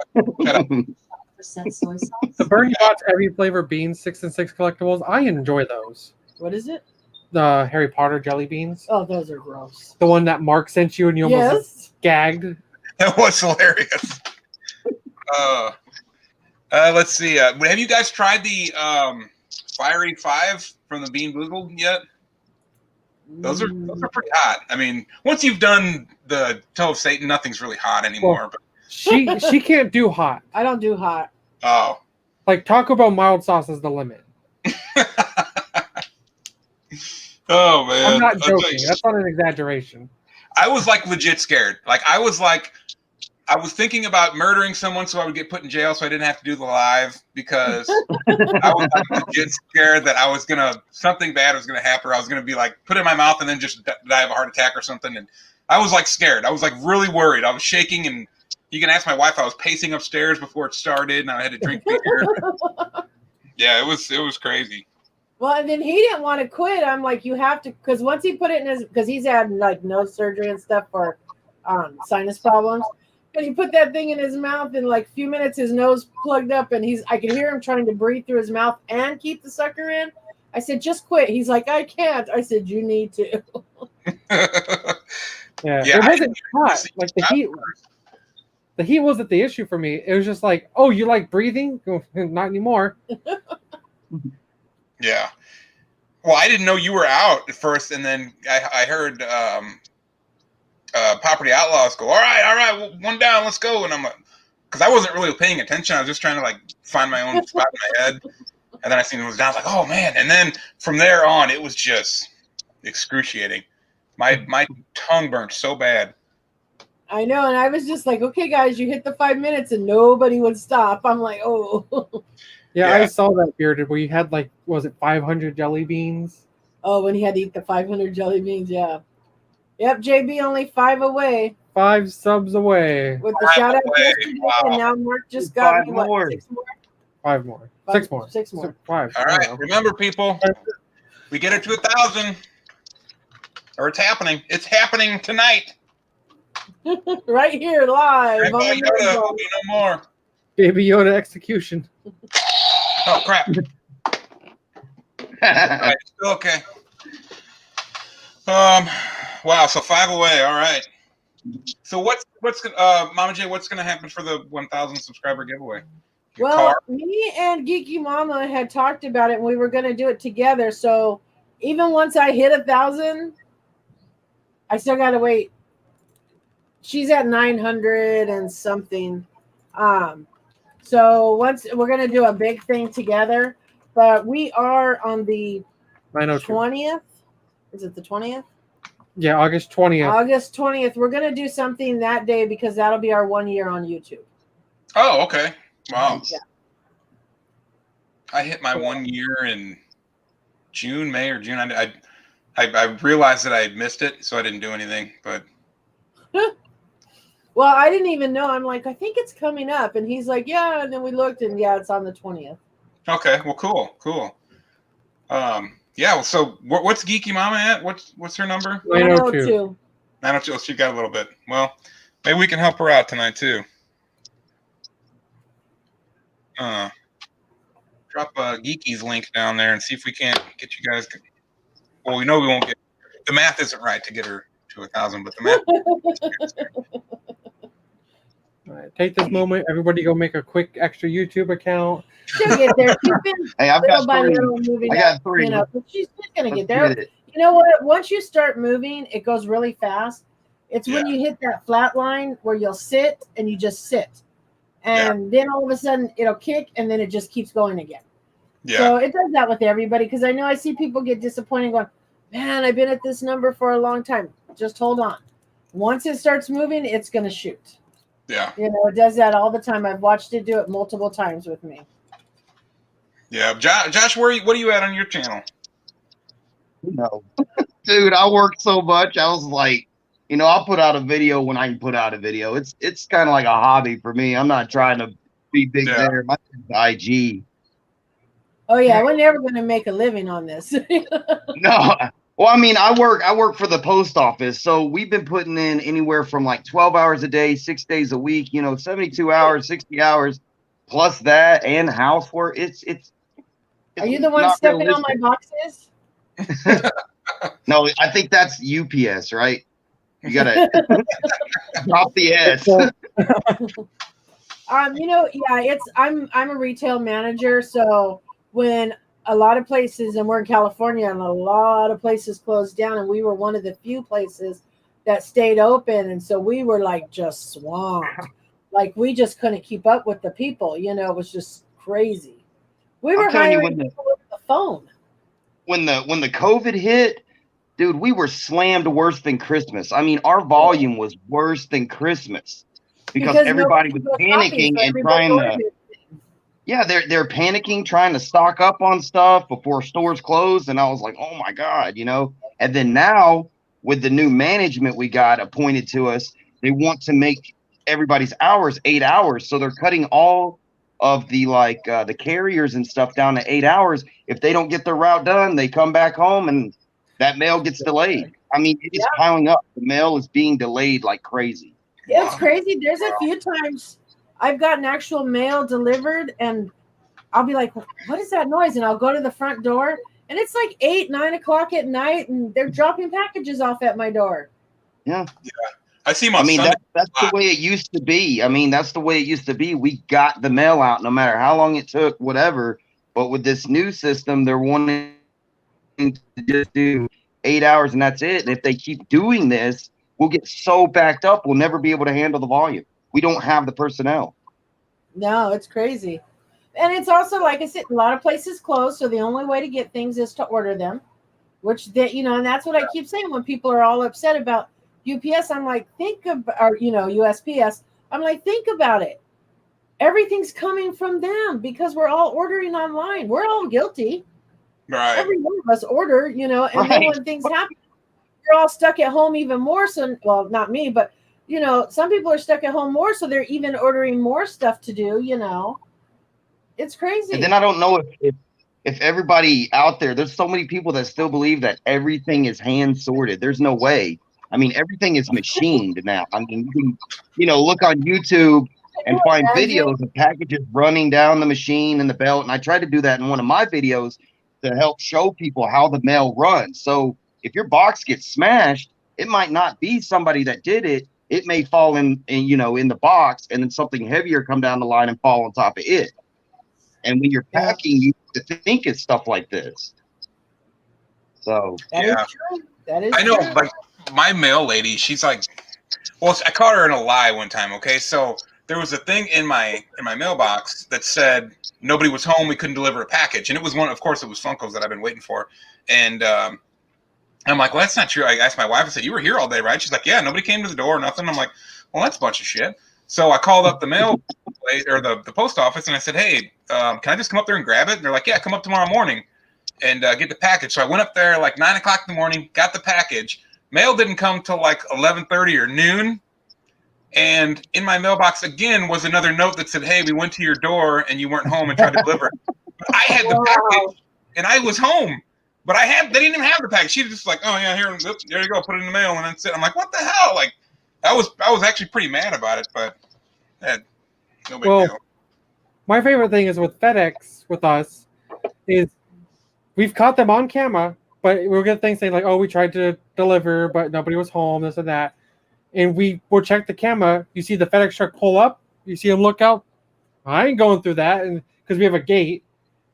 soy sauce. The Bernie Bot's every flavor beans 6 and 6 collectibles. I enjoy those. What is it? The Harry Potter jelly beans. Oh, those are gross. The one that Mark sent you and you almost Yes. gagged. That was hilarious. Let's see. Have you guys tried the Fiery Five from the Bean Boozled yet? Those are pretty hot. I mean, once you've done the Toe of Satan, nothing's really hot anymore. But She can't do hot. I don't do hot. oh, Like Taco Bell mild sauce is the limit. oh man, I'm not I'll tell joking. you, That's not an exaggeration. I was like legit scared. I was thinking about murdering someone so I would get put in jail so I didn't have to do the live because I was like, legit scared that something bad was gonna happen. Or I was gonna be like put in my mouth and then just die of a heart attack or something. And I was like scared. I was like really worried. I was shaking, and you can ask my wife. I was pacing upstairs before it started, and I had to drink beer. Yeah, it was crazy. Well, and then he didn't want to quit. I'm like, you have to, because once he put it in his, because he's had like nose surgery and stuff for sinus problems. And he put that thing in his mouth, in like a few minutes, his nose plugged up, and I could hear him trying to breathe through his mouth and keep the sucker in. I said, just quit. He's like, I can't. I said, you need to. Yeah, Yeah, it wasn't hot. see Like the heat wasn't the issue for me. It was just like, oh, you like breathing? Not anymore. Yeah. Well, I didn't know you were out at first, and then I heard Property Outlaws go, all right, well, one down, let's go. And I'm like, because I wasn't really paying attention. I was just trying to like find my own spot in my head. And then I seen it was down. I was like, oh man. And then from there on, it was just excruciating. My tongue burnt so bad. I know. And I was just like, okay, guys, you hit the 5 minutes, and nobody would stop. I'm like, oh. Yeah, Yeah. I saw that Bearded where you had like, was it 500 jelly beans? Oh, when he had to eat the 500 jelly beans, yeah. Yep, JB only 5 away 5 subs away. with the 5 shout out away, yesterday, wow. and now Mark just got 5 me, what, more. 6 more? 5 more. Five- 6 more. 6 more. 5. All I don't right. know. Remember, people, we get it to 1,000. Or it's happening. It's happening tonight. Right here, live. Grandpa on the Yoda radio. will be no more. Baby Yoda execution. Oh, crap. All right, still okay. Wow. So 5 away. All right. So what's Mama J? What's gonna happen for the 1,000 subscriber giveaway? Your Well, car? me and Geeky Mama had talked about it, and we were going to do it together. So even once I hit 1,000, I still got to wait. She's at 900 and something. So once we're going to do a big thing together, but we are on the 902. 20th. Is it the 20th? Yeah, August 20th. August 20th. We're going to do something that day because that'll be our 1 year on YouTube. Oh, okay. Wow. Yeah. I hit my 1 year in May or June. I realized that I had missed it, so I didn't do anything. But Well, I didn't even know. I'm like, I think it's coming up. And he's like, yeah. And then we looked, and yeah, it's on the 20th. okay, well, cool. Yeah. Well, so what's Geeky Mama at? What's her number? 902. 902. She got a little bit. Well, maybe we can help her out tonight too. Drop Geeky's link down there and see if we can't get you guys. Well, we know we won't get. The math isn't right to get her to 1,000, but the math. All right, take this moment. Everybody go make a quick extra YouTube account. She'll get there. She's been Hey, I've little got by 3. little moving I got up, 3. but she's going to Let's get there. get it. You know what? Once you start moving, it goes really fast. It's when Yeah. you hit that flat line where you'll sit and you just sit. And then all of a sudden it'll kick and then it just keeps going again. Yeah. So it does that with everybody because I know I see people get disappointed going, man, I've been at this number for a long time. Just hold on. Once it starts moving, it's going to shoot. Yeah. You know, it does that all the time. I've watched it do it multiple times with me. Yeah. Josh, what are you at on your channel? No, dude, I work so much. I was like, I'll put out a video when I can put out a video. It's kind of like a hobby for me. I'm not trying to be big Yeah. there. My IG. Oh yeah, we're never going to make a living on this. No. Well, I mean, I work for the post office, so we've been putting in anywhere from like 12 hours a day, 6 days a week, 72 hours, 60 hours, plus that and housework. It's Are you the one not stepping on realistic. my boxes? No, I think that's UPS, right? You gotta drop the S. I'm a retail manager, so when a lot of places, and we're in California, and a lot of places closed down, and we were one of the few places that stayed open, and so we were like just swamped. Like we just couldn't keep up with the people. It was just crazy. We were I'm telling you, hiring people with the phone. when the COVID hit, dude, we were slammed worse than Christmas. I mean, our volume was worse than Christmas because everybody was panicking and trying to. Yeah, they're panicking, trying to stock up on stuff before stores close, and I was like, oh my god, And then now with the new management we got appointed to us, they want to make everybody's hours 8 hours, so they're cutting all of the the carriers and stuff down to 8 hours. If they don't get their route done, they come back home and that mail gets delayed. I mean, it is piling up. The mail is being delayed like crazy. It's crazy. There's a few times I've gotten actual mail delivered and I'll be like, what is that noise? And I'll go to the front door and it's like 8, 9 o'clock at night and they're dropping packages off at my door. Yeah. I see them on Sunday. That's the way it used to be. I mean, that's the way it used to be. We got the mail out no matter how long it took, whatever. But with this new system, they're wanting to just do 8 hours and that's it. And if they keep doing this, we'll get so backed up, we'll never be able to handle the volume. We don't have the personnel. No, it's crazy. And it's also, like I said, a lot of places closed. So the only way to get things is to order them, which and that's what I keep saying when people are all upset about UPS. I'm like, USPS. I'm like, think about it. Everything's coming from them because we're all ordering online. We're all guilty. Right. Every one of us order, and then when things happen, you're all stuck at home even more. So, well, not me, but some people are stuck at home more, so they're even ordering more stuff to do. It's crazy. And then I don't know if everybody out there's so many people that still believe that everything is hand sorted. There's no way. I mean, everything is machined now. I mean, you can, look on YouTube and find videos of packages running down the machine and the belt. And I tried to do that in one of my videos to help show people how the mail runs. So if your box gets smashed, it might not be somebody that did it. It may fall in the box, and then something heavier come down the line and fall on top of it. And when you're Yeah. packing, you have to think it's stuff like this. So That is Yeah. true. That is I know, true. like my mail lady, she's like, well, I caught her in a lie one time. Okay, so there was a thing in my mailbox that said nobody was home, we couldn't deliver a package, and it was one. Of course, it was Funkos that I've been waiting for, and I'm like, well, that's not true. I asked my wife. I said, you were here all day, right? She's like, yeah, nobody came to the door, nothing. I'm like, well, that's a bunch of shit. So I called up the mail or the post office, and I said, hey, can I just come up there and grab it? And they're like, yeah, come up tomorrow morning and get the package. So I went up there like 9 o'clock in the morning, got the package. Mail didn't come till like 11:30 or noon. And in my mailbox again was another note that said, hey, we went to your door and you weren't home and tried to deliver. But I had the package and I was home. But they didn't even have the package. She was just like, oh yeah, here you go, put it in the mail, and that's it. I'm like, what the hell? Like, I was actually pretty mad about it, but no big deal. My favorite thing is with FedEx with us is we've caught them on camera, but we'll get things saying like, oh, we tried to deliver, but nobody was home, this and that. And we will check the camera. You see the FedEx truck pull up. You see them look out. I ain't going through that, and because we have a gate.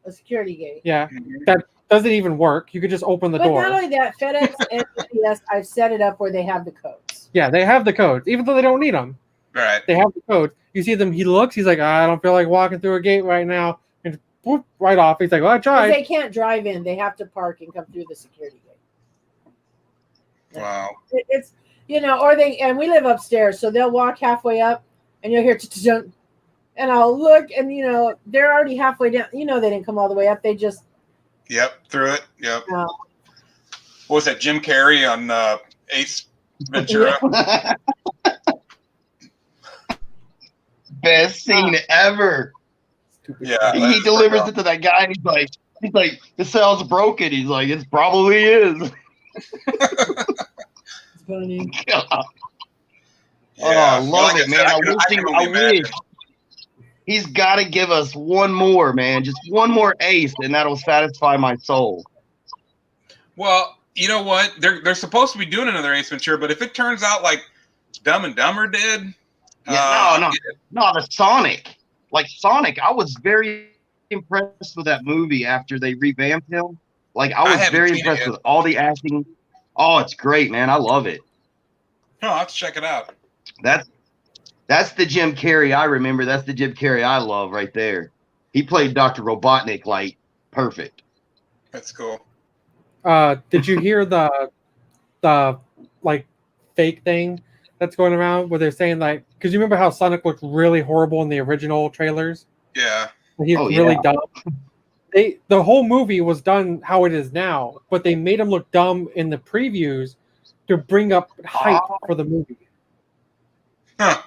A security gate. Yeah, that doesn't even work. You could just open the door. But not only that, FedEx and UPS, I've set it up where they have the codes. Yeah, they have the codes, even though they don't need them. Right. They have the codes. You see them. He looks. He's like, I don't feel like walking through a gate right now, and whoop, right off. He's like, well, I 'Cause tried. they can't drive in. They have to park and come through the security gate. Wow. It's and we live upstairs, so they'll walk halfway up, and you'll hear and I'll look, and they're already halfway down. They didn't come all the way up. They just Through it. Yep. No. What was that? Jim Carrey on Ace Ventura. best scene ever. Yeah. He delivers it to that guy, and he's like, the cell's broken. He's like, it probably is. it's funny. God. Yeah. I love Like it, man. said, I wish he's got to give us one more, man. Just one more ace, and that'll satisfy my soul. Well, you know what? They're supposed to be doing another Ace Ventura, but if it turns out like Dumb and Dumber did, No, the Sonic. Like Sonic, I was very impressed with that movie after they revamped him. Like I was very impressed with all the acting. Oh, it's great, man. I love it. No, I'll have to check it out. That's the Jim Carrey I remember. That's the Jim Carrey I love right there. He played Dr. Robotnik like perfect. That's cool. Did you hear the like fake thing that's going around where they're saying like, because you remember how Sonic looked really horrible in the original trailers? Yeah. He was really dumb. The whole movie was done how it is now, but they made him look dumb in the previews to bring up hype for the movie. Huh.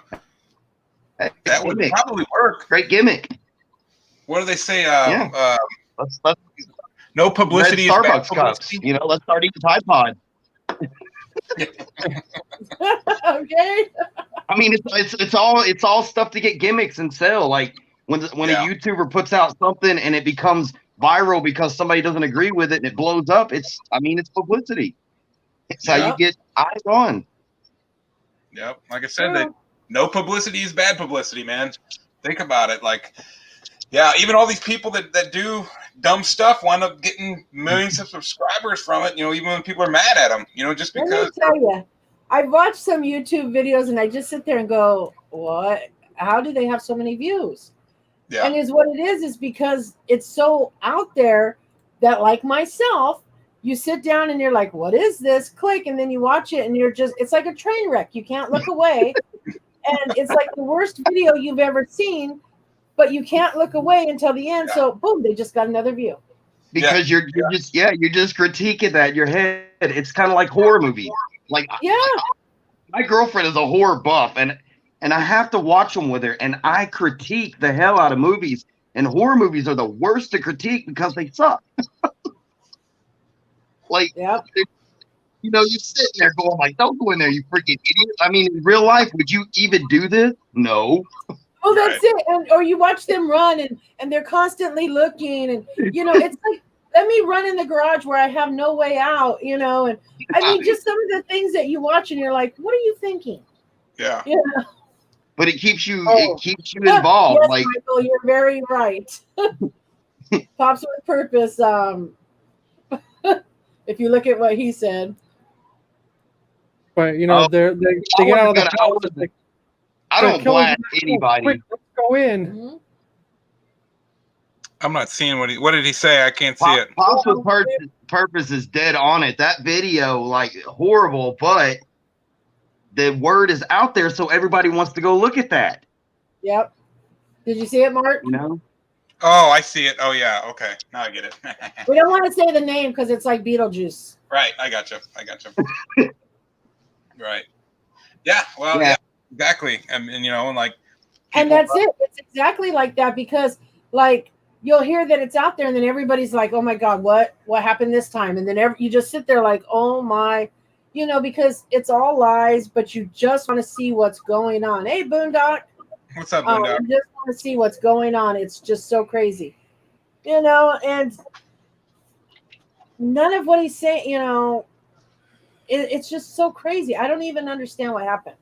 That would probably work. Great gimmick. What do they say? Let's no publicity is Starbucks bad cups. publicity. Let's start eating Tide Pod. Okay. I mean, it's all stuff to get gimmicks and sell. Like when a YouTuber puts out something and it becomes viral because somebody doesn't agree with it and it blows up. It's publicity. It's how you get eyes on. Yep. Like I said, no publicity is bad publicity, man. Think about it. Like, yeah, even all these people that do dumb stuff wind up getting millions of subscribers from it, even when people are mad at them, just because. Let me tell you, I've watched some YouTube videos and I just sit there and go, what? How do they have so many views? Yeah. And what it is because it's so out there that, like myself, you sit down and you're like, what is this? Click, and then you watch it and it's like a train wreck. You can't look away. And it's like the worst video you've ever seen, but you can't look away until the end. Yeah. So boom, they just got another view. Because you're just critiquing that in your head. It's kind of like horror movies. Like my girlfriend is a horror buff, and I have to watch them with her, and I critique the hell out of movies. And horror movies are the worst to critique because they suck. Like, you're sitting there going like, don't go in there, you freaking idiot. I mean, in real life, would you even do this? No. Oh, that's it. Or you watch them run and they're constantly looking, and it's like let me run in the garage where I have no way out, you know. And I mean, just some of the things that you watch and you're like, what are you thinking? Yeah. Yeah. But it keeps you Oh. involved. Yes, Like Michael, you're very right. Pops with purpose. If you look at what he said. But you know, Oh, they get out of the I house. wasn't- Like, I they're don't killing blast people. anybody. Quick, let's go in. Mhm. I'm not seeing what did he say? I can't see it. Pops with purpose is dead on it. That video, like, horrible, but the word is out there, so everybody wants to go look at that. Yep. Did you see it, Mark? You know? Oh, I see it. Oh yeah. Okay. Now I get it. We don't want to say the name because it's like Beetlejuice. Right. I got you. Right. Yeah. Well. Yeah. Yeah. Exactly. And you know, and like. And people- that's it. It's exactly like that because, like, you'll hear that it's out there, and then everybody's like, "Oh my God, what happened this time?" And then you just sit there like, "Oh my," you know, because it's all lies, but you just want to see what's going on. Hey, Boondock. What's up, Linda? You just want to see what's going on. It's just so crazy, you know, and none of what he's saying, you know, it's just so crazy. I don't even understand what happened.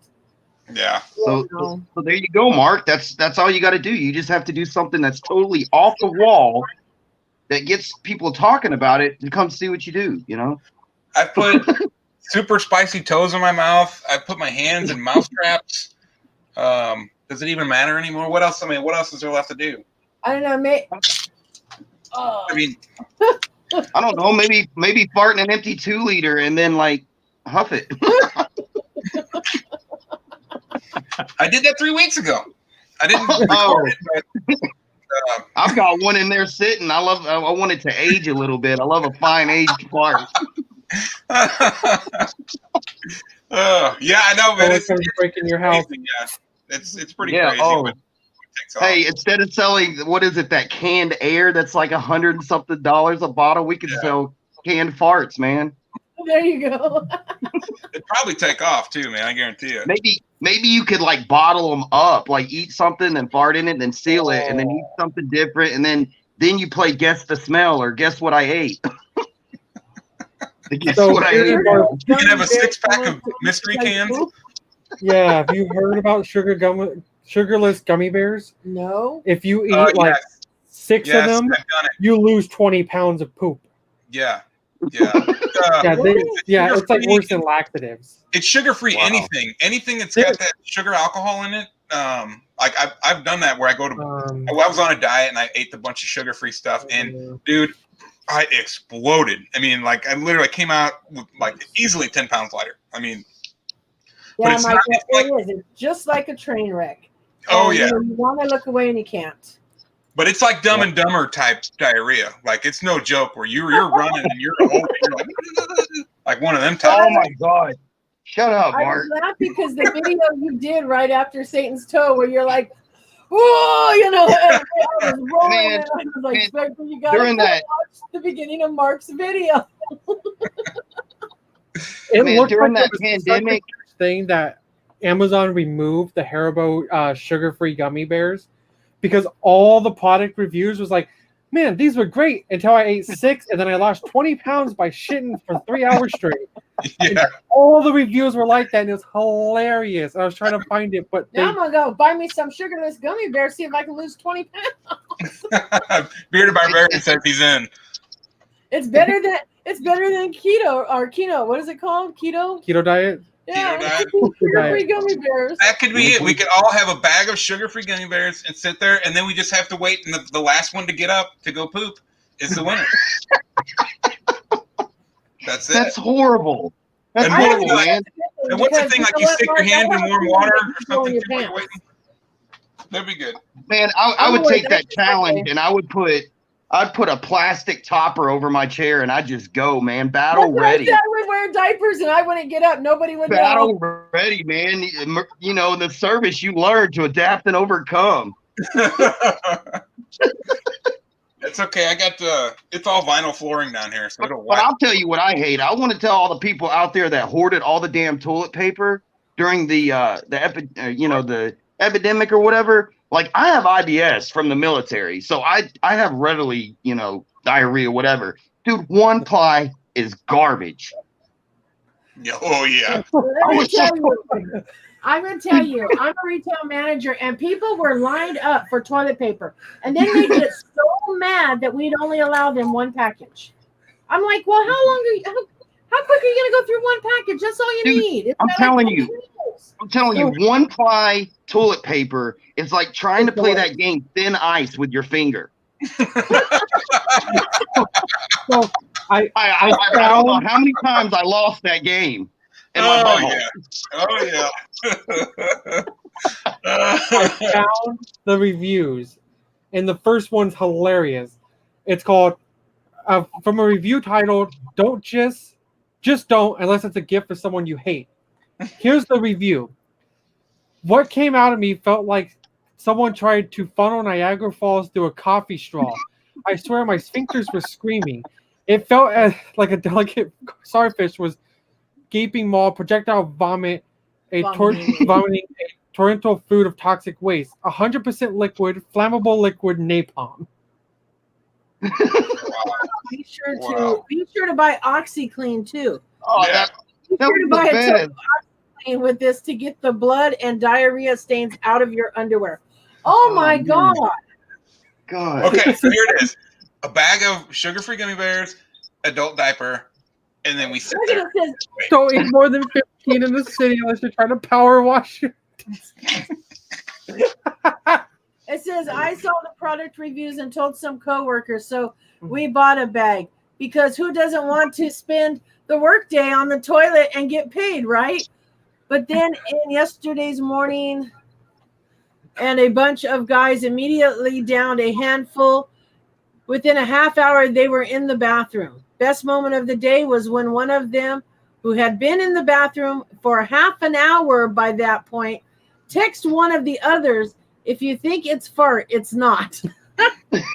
Yeah. So, You know? so there you go, Mark. That's all you got to do. You just have to do something that's totally off the wall that gets people talking about it to come see what you do. You know. I put super spicy toes in my mouth. I put my hands in mouse traps. Does it even matter anymore? What else? I mean, what else is there left to do? I don't know, mate. I mean, I don't know. Maybe fart in an empty 2-liter and then like huff it. I did that 3 weeks ago. I didn't Oh. record it, but I've got one in there sitting. I want it to age a little bit. I love a fine aged fart. yeah, I know, man. Oh, It's it's breaking your house. crazy, yeah. It's pretty Yeah, crazy. oh. But it takes off. Hey, instead of selling, what is it, that canned air that's like $100 and something a bottle, we could sell canned farts, man. There you go. It'd probably take off too, man. I guarantee it. Maybe you could like bottle them up, like eat something and fart in it, and then seal it, and then eat something different, and then you play guess the smell or guess what I ate. Guess So what I here's ate. our- You can have a 6-pack of mystery cans. Yeah, have you heard about sugarless gummy bears? No. If you eat like Yes. 6 Yes, of them, I've done it. you lose 20 pounds of poop. Yeah. Yeah, it's like worse than laxatives. It's sugar-free. Wow. Anything that's got that sugar alcohol in it. Like I've done that where I go to. I was on a diet and I ate a bunch of sugar-free stuff, and dude, I exploded. I mean, like I literally came out with like easily 10 pounds lighter. I mean, Yeah, it's Mike, not- it it's is. It's just like a train wreck. oh And, yeah, you know, you want to look away and you can't. but it's like Dumb and Dumber type diarrhea. Like it's no joke where you're running and you're like one of them types. Oh my god! Shut up, I Mark. was laughing because the video you did right after Satan's toe, where you're like, "Whoa!" You know, and I was rolling, Man, and I was like, man, "Spectre, you got to during that- watch the beginning of Mark's video." It Man, looked during like that it was such a pandemic- huge thing that Amazon removed the Haribo sugar-free gummy bears because all the product reviews was like, man, these were great until I ate 6 and then I lost 20 pounds by shitting for 3 hours straight. Yeah. All the reviews were like that, and it was hilarious. I was trying to find it, but Now I'm gonna go buy me some sugarless gummy bears, see if I can lose 20 pounds. Bearded Barbarian says he's in. It's better than keto or keto. What is it called? Keto. keto diet. Yeah, diet. sugar-free gummy bears. That could be it. We could all have a bag of sugar-free gummy bears and sit there, and then we just have to wait, and the last one to get up to go poop is the winner. That's it. That's horrible. That's And horrible, what's man. And what's the Because thing? Like know you what, stick your Mark? hand I in have warm to water let or you go in something your while you're pants. waiting? That'd be good. Man, I I'm would gonna take wear that that challenge Sunday. and I'd put a plastic topper over my chair and I'd just go, man. Battle That's what I ready. said. I would wear diapers and I wouldn't get up. Nobody would know. Battle ready, man. You know, in the service you learn to adapt and overcome. It's okay. I got it's all vinyl flooring down here, so it'll But wipe. I'll tell you what I hate. I want to tell all the people out there that hoarded all the damn toilet paper during the epidemic or whatever. Like I have IBS from the military, so I have readily, diarrhea, whatever. Dude, 1-ply is garbage. Yeah, oh yeah. Let me tell you, I'm going to tell you, I'm a retail manager, and people were lined up for toilet paper. And then they get so mad that we'd only allow them one package. I'm like, well, how quick are you going to go through one package? That's all you Dude, need. It's I'm got telling like you. 20 rules. I'm telling you, 1-ply toilet paper is like trying to play that game thin ice with your finger. So I I don't know how many times I lost that game. In my butthole. Oh yeah. I found the reviews, and the first one's hilarious. It's called from a review titled "Don't just don't unless it's a gift for someone you hate." Here's the review. What came out of me felt like someone tried to funnel Niagara Falls through a coffee straw. I swear my sphincters were screaming. It felt like a delicate starfish was gaping maw, projectile vomiting a torrential food of toxic waste. 100% liquid, flammable liquid napalm. Be sure to buy OxyClean too. Oh, Yeah. Be that sure to was buy the a tote best. of OxyClean with this to get the blood and diarrhea stains out of your underwear. Oh my man. God. God. Okay, so here it is. A bag of sugar-free gummy bears, adult diaper, and then we sit Look at there. it, it says, Don't eat more than 15 in the city unless you're trying to power wash it. it says, I saw the product reviews and told some coworkers, so we bought a bag because who doesn't want to spend the workday on the toilet and get paid, right? But then in yesterday's morning, and a bunch of guys immediately downed a handful. Within a half hour, they were in the bathroom. Best moment of the day was when one of them, who had been in the bathroom for half an hour by that point, text one of the others, if you think it's fart, it's not.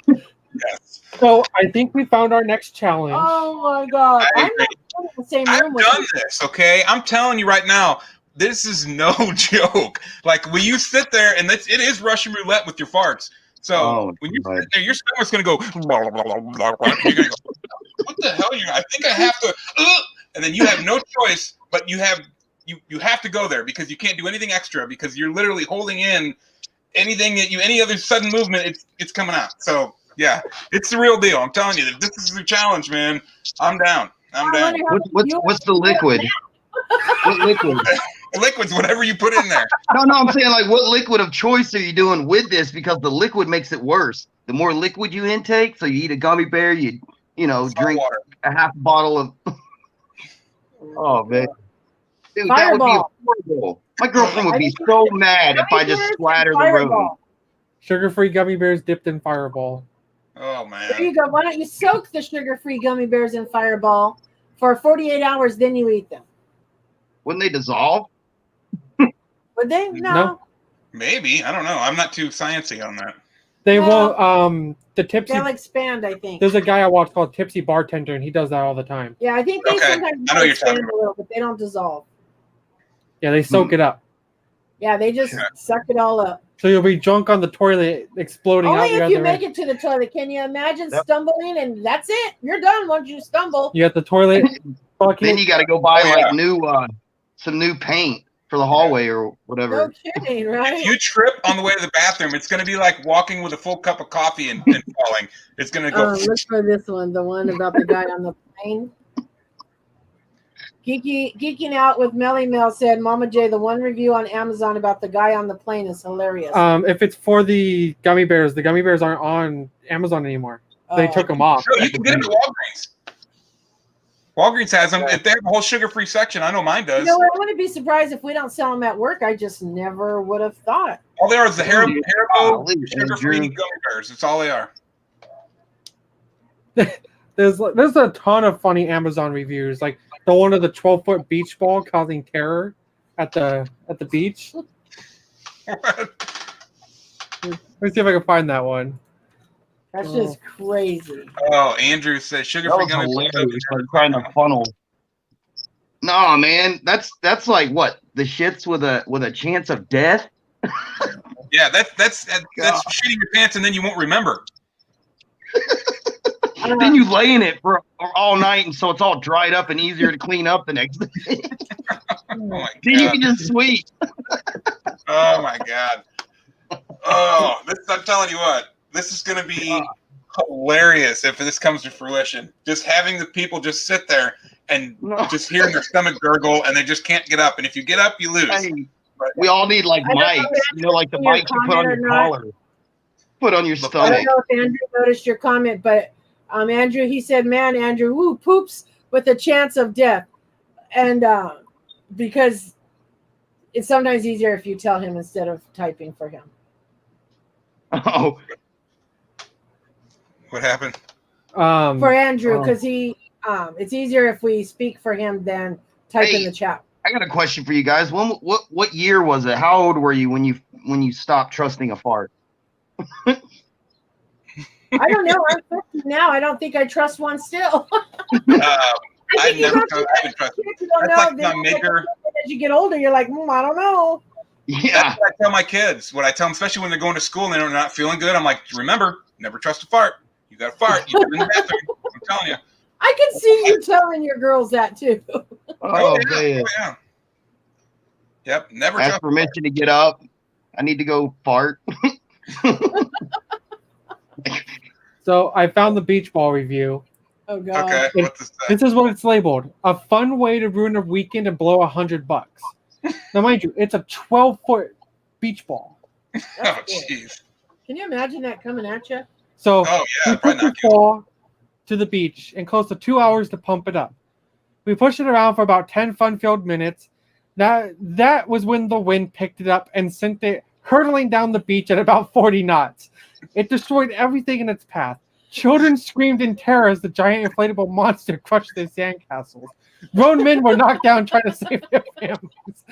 Yes. So I think we found our next challenge. Oh my God. I I'm agree. not in the same I've room with done you. this, okay? I'm telling you right now, this is no joke. Like, when you sit there, and it is Russian roulette with your farts. So Oh, when you God. sit there, your stomach's going to go, blah, blah, blah, blah, blah. You're going to go, what the hell? I think I have to, and then you have no choice, but you have to go there because you can't do anything extra because you're literally holding in anything that any other sudden movement, it's coming out. So, yeah, it's the real deal. I'm telling you, this is a challenge, man. I'm down. I'm I down. wonder how What's the liquid? What liquid? The liquid's whatever you put in there. No, I'm saying, like, what liquid of choice are you doing with this? Because the liquid makes it worse. The more liquid you intake, so you eat a gummy bear, you Salt drink water. a half bottle of. Oh man, dude, that would Fireball. be horrible. My girlfriend would be so mad if I just splattered the room. Fireball. Sugar-free gummy bears dipped in Fireball. Oh, man. There you go. Why don't you soak the sugar-free gummy bears in Fireball for 48 hours, then you eat them? Wouldn't they dissolve? Would they? No. Maybe. I don't know. I'm not too sciencey on that. They Well, won't. The tipsy. They'll expand, I think. There's a guy I watch called Tipsy Bartender, and he does that all the time. Yeah, I think they Okay, sometimes I know what you're expand talking a little, but they don't dissolve. Yeah, they soak it up. Yeah, they just suck it all up. So you'll be drunk on the toilet, exploding out Only your if you other make end. it to the toilet. Can you imagine Yep. stumbling and that's it? You're done once you stumble. You got the toilet Then bucket. you got to go buy Oh, like yeah. some new paint for the hallway or whatever. No kidding, right? If you trip on the way to the bathroom, it's going to be like walking with a full cup of coffee and falling. It's going to go. Look for this one, the one about the guy on the plane. Geeking out with Melly Mel said, Mama J, the one review on Amazon about the guy on the plane is hilarious. If it's for the gummy bears aren't on Amazon anymore. They took them off. No, you can get them at Walgreens. Walgreens has them. If they have a whole sugar-free section, I know mine does. You know what? I wouldn't be surprised if we don't sell them at work. I just never would have thought. All they are is the Haribo Golly, sugar-free Andrew. gummy bears. That's all they are. There's a ton of funny Amazon reviews, like the one of the 12-foot beach ball causing terror at the beach. Let me see if I can find that one. That's just crazy. Oh, Andrew says That sugar-free was gummy hilarious. bears. Like trying to funnel. Nah, man, that's like what, the shits with a chance of death. Yeah, that's shitting your pants and then you won't remember. Then you lay in it for all night, and so it's all dried up and easier to clean up the next day. Oh my Then you god. can just sweep. Oh my god. Oh, I'm telling you what, this is going to be hilarious if this comes to fruition. Just having the people just sit there and just hearing their stomach gurgle, and they just can't get up. And if you get up, you lose. Hey, we all need like I don't know mics, if you know, like the your mics you put on comment your or not. collar, put on your I don't stomach. know if Andrew noticed your comment, but Andrew, he said, "Man, Andrew, woo, poops with a chance of death," and because it's sometimes easier if you tell him instead of typing for him. Oh, What happened? For Andrew, because it's easier if we speak for him than type in the chat. I got a question for you guys. What year was it? How old were you when you stopped trusting a fart? I don't know. I'm 50 now. I don't think I trust one still. I never trust. You don't know. Like Then my maker. as you get older, you're like, I don't know. Yeah. That's what I tell my kids. What I tell them, especially when they're going to school and they're not feeling good, I'm like, remember, never trust a fart. You got a fart. You in the bathroom. I'm telling you. I can see you telling your girls that too. Oh, yeah. man. Oh, yeah. Yep. Never Ask trust. permission to get up. I need to go fart. So I found the beach ball review. Oh God. Okay. What's this? This is what it's labeled: a fun way to ruin a weekend and blow $100. Now, mind you, it's a 12-foot beach ball. Oh, jeez. Can you imagine that coming at you? So Oh, yeah. we Probably took not the ball to the beach and close to 2 hours to pump it up. We pushed it around for about 10 fun-filled minutes. That was when the wind picked it up and sent it hurtling down the beach at about 40 knots. It destroyed everything in its path. Children screamed in terror as the giant inflatable monster crushed their sandcastles. Grown men were knocked down trying to save their families.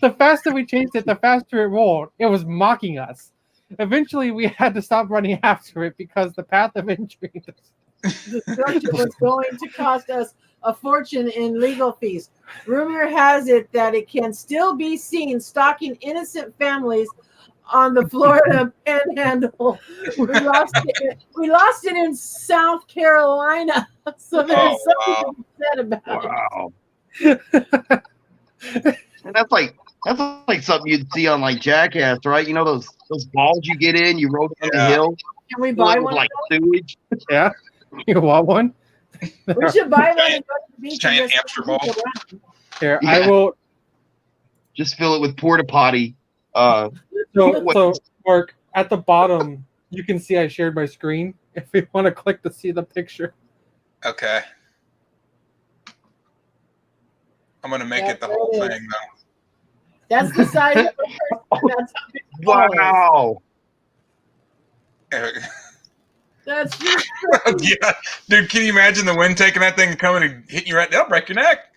The faster we chased it, the faster it rolled. It was mocking us. Eventually, we had to stop running after it because the path of injury. The structure was going to cost us a fortune in legal fees. Rumor has it that it can still be seen stalking innocent families on the Florida Panhandle. We lost it in South Carolina, so there's something to be said about Wow. And that's like something you'd see on like Jackass, right? You know those balls you get in, you roll down the hill. it. Can we Fill buy it with one? like sewage. Yeah, you want one? We should buy one and go to the beach. Giant and just hamster ball. Here, Yeah. I will. Just fill it with porta potty. So, Mark, at the bottom, you can see I shared my screen. If you want to click to see the picture. Okay. I'm gonna make it the There whole it is. thing though. That's the size of the person. That's how big the ball is. Wow. That's just Yeah, dude, can you imagine the wind taking that thing and coming and hitting you right? They'll break your neck.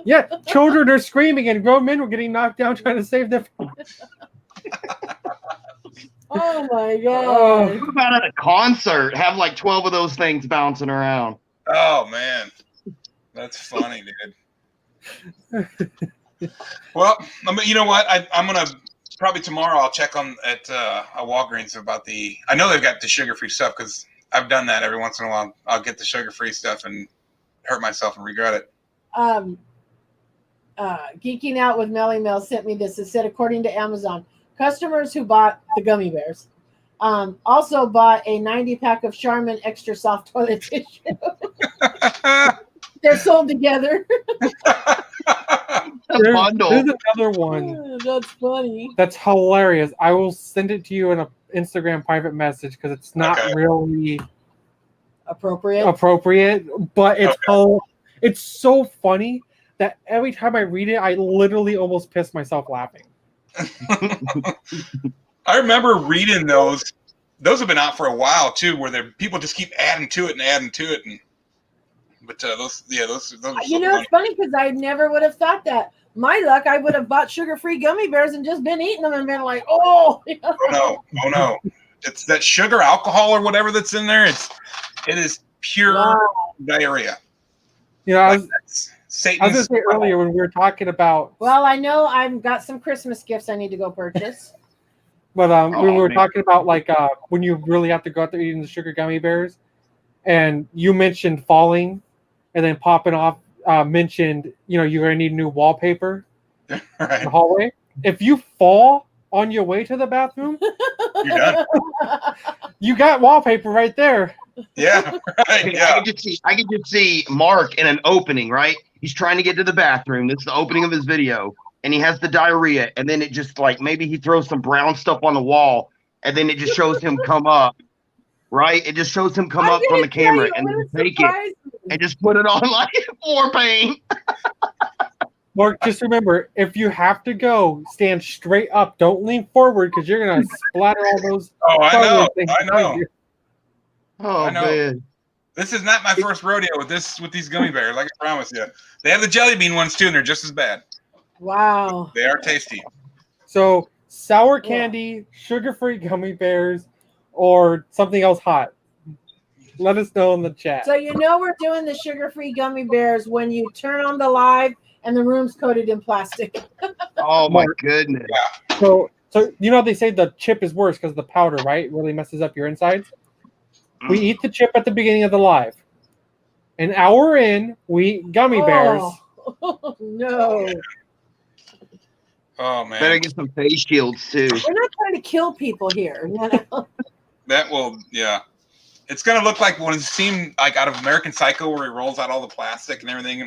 Yeah, children are screaming and grown men were getting knocked down trying to save their. oh my Oh. God. What about at a concert? Have like 12 of those things bouncing around. Oh man, that's funny, dude. Well, you know what? I'm gonna probably tomorrow. I'll check on at a Walgreens about the. I know they've got the sugar-free stuff because I've done that every once in a while. I'll get the sugar-free stuff and hurt myself and regret it. Geeking Out with Melly Mel sent me this. It said, according to Amazon, customers who bought the gummy bears also bought a 90-pack of Charmin extra soft toilet tissue. They're sold together. A bundle. There's another one That's funny. that's hilarious. I will send it to you in an Instagram private message because it's not Okay. really Appropriate. appropriate, but it's so funny that every time I read it, I literally almost piss myself laughing. I remember reading those. Those have been out for a while too, where people just keep adding to it and adding to it. But those are so You know, it's funny because I never would have thought that. My luck, I would have bought sugar-free gummy bears and just been eating them and been like, oh. Oh no! It's that sugar, alcohol, or whatever that's in there. It is pure diarrhea. You know, I was Satan's. going to say earlier when we were talking about Well, I know I've got some Christmas gifts I need to go purchase. But we Oh, were man. talking about like when you really have to go out there eating the sugar gummy bears, and you mentioned falling, and then popping off mentioned you're gonna need new wallpaper in the Right. hallway. If you fall on your way to the bathroom, You're done. you got wallpaper right there. Yeah. Right. Yeah. I can just see Mark in an opening, right? He's trying to get to the bathroom. This is the opening of his video, and he has the diarrhea, and then it just like maybe he throws some brown stuff on the wall, and then it just shows him come up, right? It just shows him come I'm up from the gonna tell camera you, and it then would take it surprise me. and just put it on like war paint. Mark, just remember, if you have to go, stand straight up. Don't lean forward because you're gonna splatter all those. Oh, I Star know. Wars things I behind know. you. Oh I know. man. This is not my first rodeo with these gummy bears. Like I promise you, they have the jelly bean ones too, and they're just as bad. Wow. They are tasty. So sour Yeah. candy, sugar-free gummy bears, or something else hot. Let us know in the chat. So we're doing the sugar-free gummy bears when you turn on the live and the room's coated in plastic. Oh my Mark. goodness. So they say the chip is worse because the powder, right, really messes up your insides. We eat the chip at the beginning of the live. An hour in, we eat gummy bears. Oh, no. Oh man, Better get some face shields too. We're not trying to kill people here. that will. Yeah, it's gonna look like one scene like out of American Psycho where he rolls out all the plastic and everything.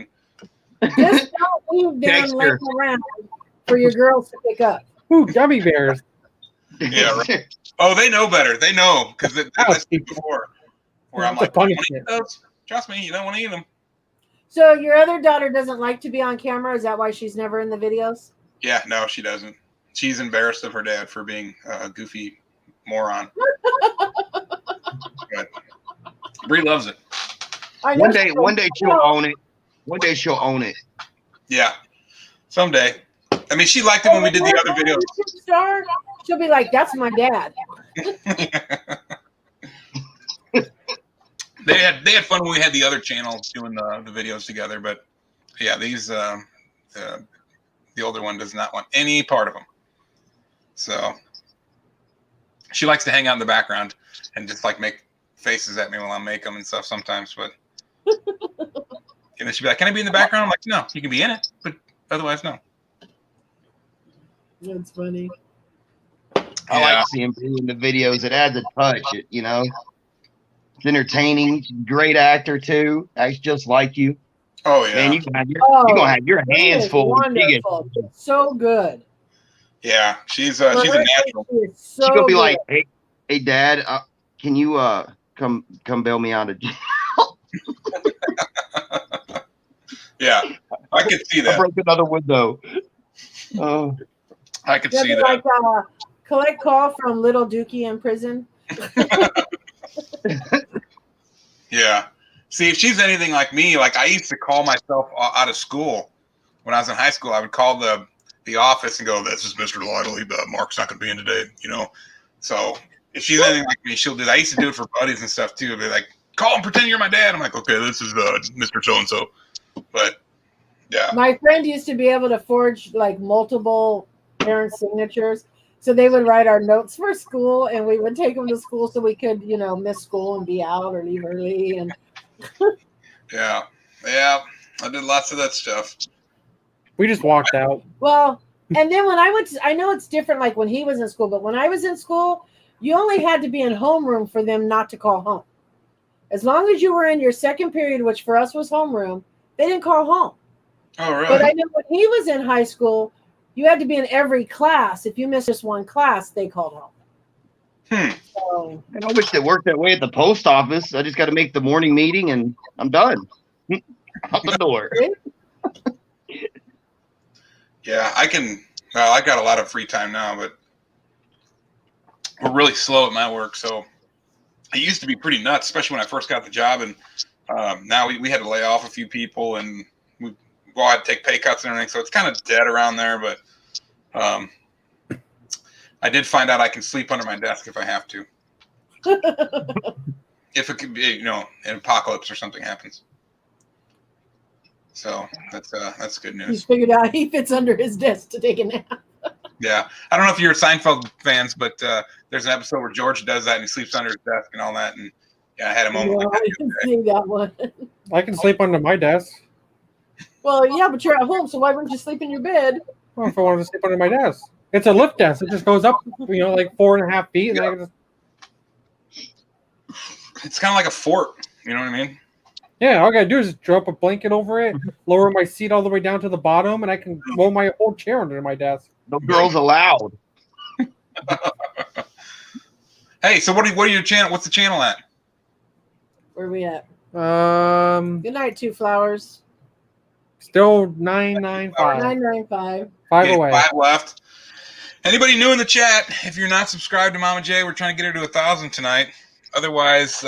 And Just don't leave them Dexter. laying around for your girls to pick up. Ooh, gummy bears. Yeah, right. Oh, they know better. They know because they've done this before. Where I'm It's a like, "You wanna punishment." eat those? Trust me, you don't want to eat them. So your other daughter doesn't like to be on camera? Is that why she's never in the videos? Yeah, no, she doesn't. She's embarrassed of her dad for being a goofy moron. But Bree loves it. I know One she day she'll own it. One day she'll own it. Yeah, someday. I mean, she liked it when we did the other videos. Star, she'll be like, "That's my dad." They had fun when we had the other channel doing the videos together, but yeah, these the older one does not want any part of them. So she likes to hang out in the background and just like make faces at me while I make them and stuff sometimes. But and then she'd be like, "Can I be in the background?" I'm like, "No, you can be in it, but otherwise, no." That's funny. I like seeing Bree in the videos. It adds a touch, it's entertaining. Great actor too. Acts just like you. Oh yeah, Man, you're gonna have your She hands is full. When she gets- wonderful. So good. yeah. She's a natural. She is so She's gonna be good. like, hey Dad, can you come bail me out of jail? Yeah, I could see I that. broke another window. Oh. I could She'll see be that. like collect call from little Dookie in prison. Yeah. See, if she's anything like me, like I used to call myself out of school when I was in high school. I would call the office and go, "This is Mr. Lytle. Mark's not going to be in today." So if she's anything like me, she'll do that. I used to do it for buddies and stuff too. I'd be like, "Call and pretend you're my dad." I'm like, "Okay, this is Mr. So and so." But yeah. My friend used to be able to forge like multiple parents' signatures. So they would write our notes for school and we would take them to school so we could, miss school and be out or leave early. And Yeah. I did lots of that stuff. We just walked out. well, and then when I know it's different like when he was in school, but when I was in school, you only had to be in homeroom for them not to call home. As long as you were in your second period, which for us was homeroom, they didn't call home. Oh, really? But I know when he was in high school, you had to be in every class. If you missed just one class, they called home. So, And I wish it worked that way at the post office. I just got to make the morning meeting and I'm done. Out the door. Yeah, I can. Well, I got a lot of free time now, but we're really slow at my work. So it used to be pretty nuts, especially when I first got the job. And now we had to lay off a few people and we all had to take pay cuts and everything. So it's kind of dead around there. But I did find out I can sleep under my desk if I have to. If it could be, an apocalypse or something happens. So that's good he news. figured out he fits under his desk to take a nap. Yeah, I don't know if you're Seinfeld fans, but there's an episode where George does that and he sleeps under his desk and all that. And yeah, I had a moment No, like I that. didn't see that one. I can sleep under my desk. Well, yeah, but you're at home, so why wouldn't you sleep in your bed? Well, if I wanted to sleep under my desk, it's a lift desk. It just goes up, like 4.5 feet, and I can just It's kind of like a fort. You know what I mean? yeah. All I gotta do is just drop a blanket over it, lower my seat all the way down to the bottom, and I can roll my whole chair under my desk. No girls allowed. Hey, so what are your channel? What's the channel at? Where are we at? Still Good night, Two Flowers. 995. 995. 5 Okay, away. 5 left. Anybody new in the chat? If you're not subscribed to Mama J, we're trying to get her to 1,000 tonight. Otherwise,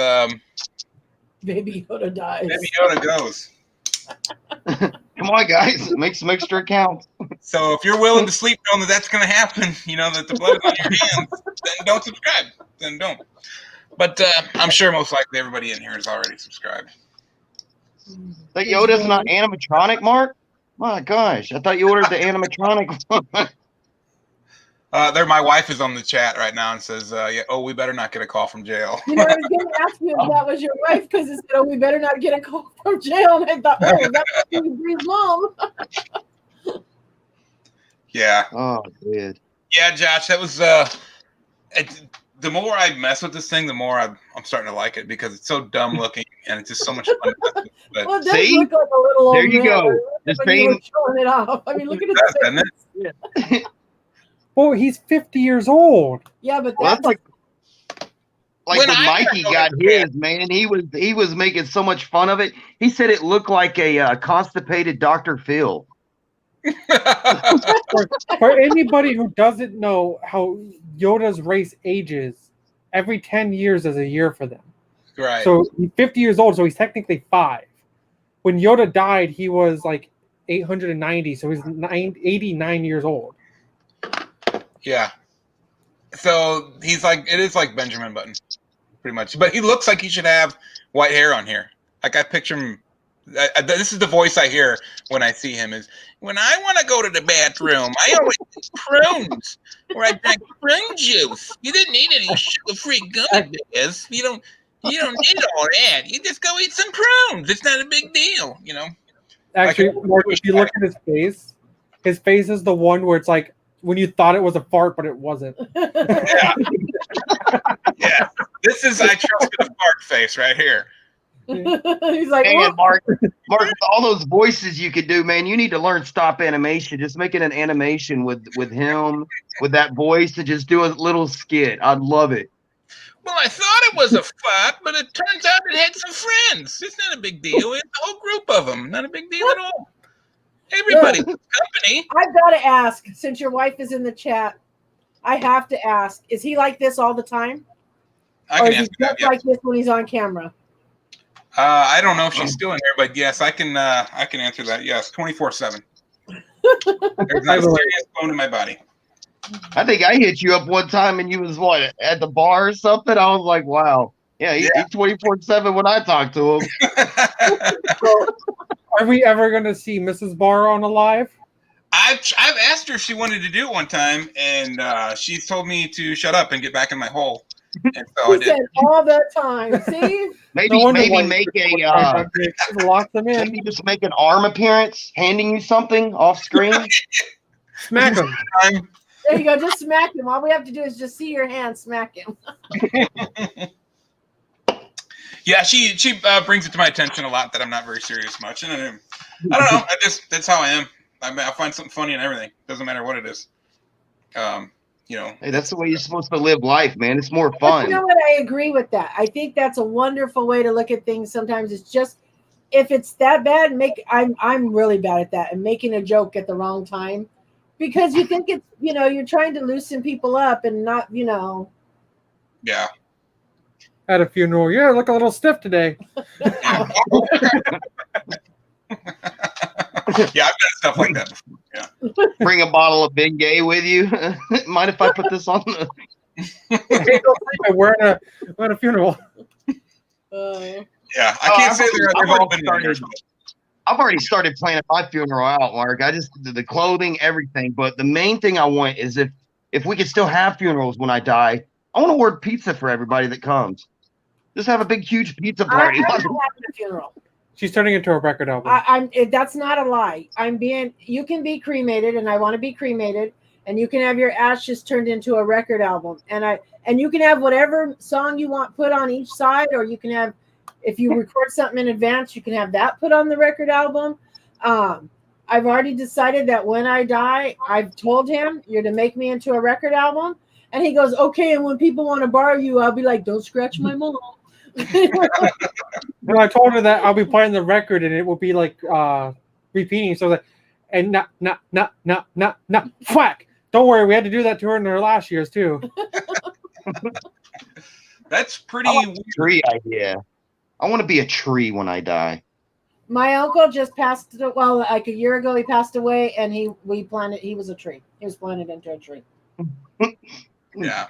Baby Yoda dies. maybe Yoda goes. Come on, guys, make some extra accounts. So if you're willing to sleep knowing that that's going to happen, that the blood is on your hands, then don't subscribe. Then don't. But I'm sure most likely everybody in here is already subscribed. That Yoda's not animatronic, Mark? My gosh, I thought you ordered the animatronic one. There, my wife is on the chat right now and says, we better not get a call from jail. I was going to ask you if that was your wife because it said, "Oh, we better not get a call from jail." And I thought, "Oh, that's Bree's mom." Yeah. Oh, dude. Yeah, Josh, that was the more I mess with this thing, the more I'm starting to like it because it's so dumb looking and it's just so much fun to mess with. But Well, it does See? look like a little old There you man go. The when you were same. showing it off. I mean, look at it his does, face. doesn't it? Oh, he's 50 years old. Yeah, but Well, that's that's like When when I Mikey heard got it, his, man. He was making so much fun of it. He said it looked like a constipated Dr. Phil. For anybody who doesn't know how Yoda's race ages, every 10 years is a year for them. Right. So he's 50 years old, so he's technically 5. When Yoda died, he was like 890, so he's 89 years old. Yeah. So it is like Benjamin Button, pretty much. But he looks like he should have white hair on here. Like I picture him. This is the voice I hear when I see him. Is when I want to go to the bathroom, I always eat prunes, or I drink prune juice. You didn't need any sugar-free gummy bears. You don't need all that. You just go eat some prunes. It's not a big deal, Actually, Mark, if you look at his face is the one where it's like when you thought it was a fart, but it wasn't. Yeah. Yeah. This is I trusted a fart face right here. He's like, Man, "Oh." Mark, with all those voices you could do, man, you need to learn stop animation. Just making an animation with him, with that voice, to just do a little skit. I'd love it. Well, I thought it was a fart, but it turns out it had some friends. It's not a big deal. It's a whole group of them. Not a big deal at all. Everybody was company. I've got to ask, since your wife is in the chat, I have to ask, is he like this all the time? I Or can is he answer that. just Yeah. like this when he's on camera? I don't know if she's still in there, but yes, I can answer that. Yes, 24/7. There's not a serious bone in my body. I think I hit you up one time and you was what, at the bar or something. I was like, wow, yeah, he's 24/7 when I talk to him. Are we ever going to see Mrs. Barr on alive? I've asked her if she wanted to do it one time, and she's told me to shut up and get back in my hole. And so I He did. said all the time. See? Maybe No wonder why make lock them in, maybe just make an arm appearance, handing you something off screen. smack them. There you go. Just smack him. All we have to do is just see your hand smack him. Yeah, she brings it to my attention a lot that I'm not very serious much, and I don't know. That's how I am. I find something funny in everything. Doesn't matter what it is. Hey, that's the way you're supposed to live life, man. It's more fun. You know what? I agree with that. I think that's a wonderful way to look at things. Sometimes it's just, if it's that bad, I'm really bad at that and making a joke at the wrong time, because you think it's, you're trying to loosen people up and not, Yeah. At a funeral, yeah, look a little stiff today. Yeah, I've done stuff like that before. Yeah. Bring a bottle of Bengay with you. Mind if I put this on the? We're at a funeral. Yeah, I can't say they've all been. I've already started planning my funeral out, Mark. I just the clothing, everything. But the main thing I want is if we could still have funerals when I die, I want to order pizza for everybody that comes. Just have a big, huge pizza party. I'm not having a funeral. She's turning into a record album. That's not a lie. You can be cremated, and I want to be cremated, and you can have your ashes turned into a record album, and you can have whatever song you want put on each side, or you can have, if you record something in advance, you can have that put on the record album. I've already decided that when I die, I've told him you're to make me into a record album, and he goes, okay. And when people want to borrow you, I'll be like, don't scratch my mom. No, I told her that I'll be playing the record and it will be like repeating. So that and not whack. Don't worry, we had to do that to her in her last years too. That's pretty I like weird. the tree idea. I want to be a tree when I die. My uncle just passed. Well, like a year ago, he passed away, and he was a tree. He was planted into a tree. Yeah.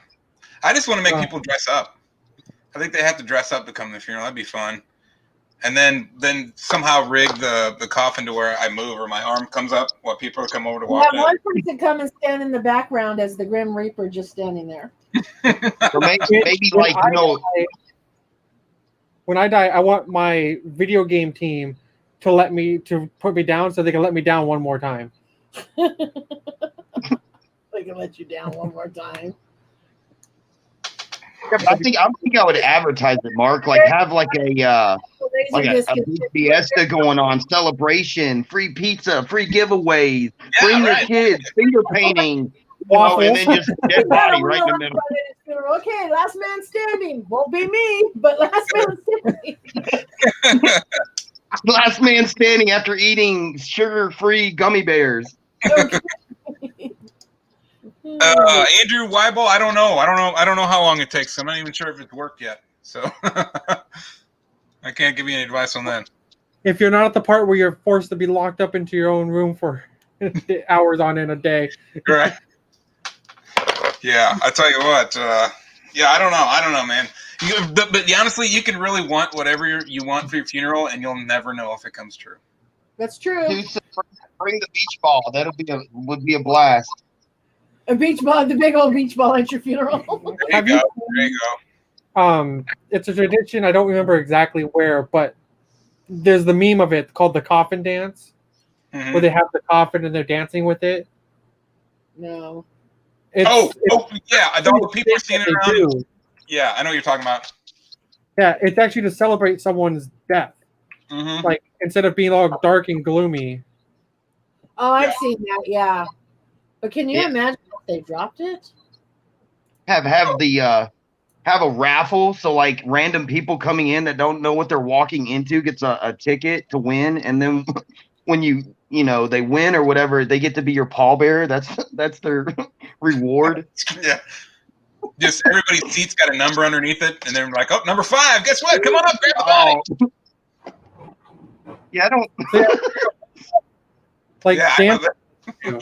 I just want to make people dress up. I think they have to dress up to come to the funeral. That'd be fun. And then somehow rig the coffin to where I move or my arm comes up while people come over to We walk have out. one person come and stand in the background as the Grim Reaper just standing there. Or maybe like, you know, When I die, I want my video game team to put me down so they can let me down one more time. They can let you down one more time. I think I would advertise it, Mark. Like have like a big fiesta going on, celebration, free pizza, free giveaways, bring your kids, finger painting, and then just dead body right in the middle. Okay, last man standing. Won't be me, but last man standing. Last man standing after eating sugar-free gummy bears. Andrew Weibel, I don't know how long it takes. I'm not even sure if it's worked yet. So I can't give you any advice on that. If you're not at the part where you're forced to be locked up into your own room for hours on in a day. Right. Yeah, I tell you what. Yeah, I don't know, man. But honestly, you can really want whatever you want for your funeral, and you'll never know if it comes true. That's true. Dude, bring the beach ball. Would be a blast. A beach ball, the big old beach ball at your funeral. There you go. It's a tradition. I don't remember exactly where, but there's the meme of it called the coffin dance, where they have the coffin and they're dancing with it. No. Yeah, all the people are seeing it around. Yeah, I know what you're talking about. Yeah, it's actually to celebrate someone's death. Mm-hmm. Like instead of being all dark and gloomy. Oh, I've seen that. Yeah, but can you imagine if they dropped it? Have a raffle, so like random people coming in that don't know what they're walking into gets a ticket to win, and then when they win or whatever, they get to be your pallbearer. That's their reward. Yeah. Just everybody's seat's got a number underneath it, and they're like, "Oh, number 5. Guess what? Come on up, grab the body." Yeah, I don't. Like dance. Yeah.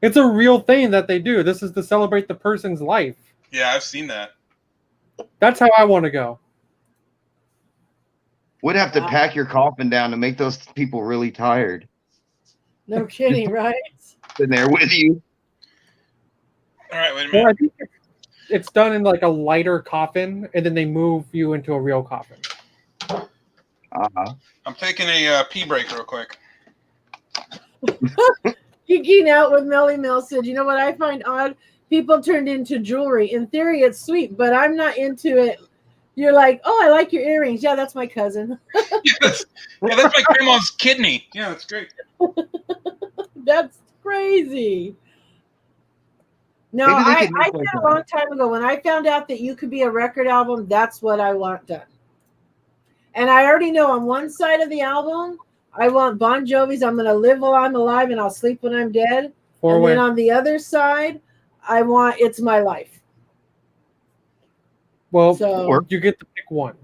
It's a real thing that they do. This is to celebrate the person's life. Yeah, I've seen that. That's how I want to go. Would have to pack your coffin down to make those people really tired. No kidding, right? Sitting there with you. All right, wait a Well, minute. I think it's done in like a lighter coffin, and then they move you into a real coffin. I'm taking a pee break real quick. Geeking out with Melly Mill said, "You know what I find odd? People turned into jewelry. In theory, it's sweet, but I'm not into it." You're like, "Oh, I like your earrings. Yeah, that's my cousin." That's my grandma's kidney. Yeah, that's great. That's crazy. No, I said a long time ago when I found out that you could be a record album, that's what I want done. And I already know on one side of the album, I want Bon Jovi's "I'm Gonna Live While I'm Alive and I'll Sleep When I'm Dead." Then on the other side, I want "It's My Life." Well, you get to pick one.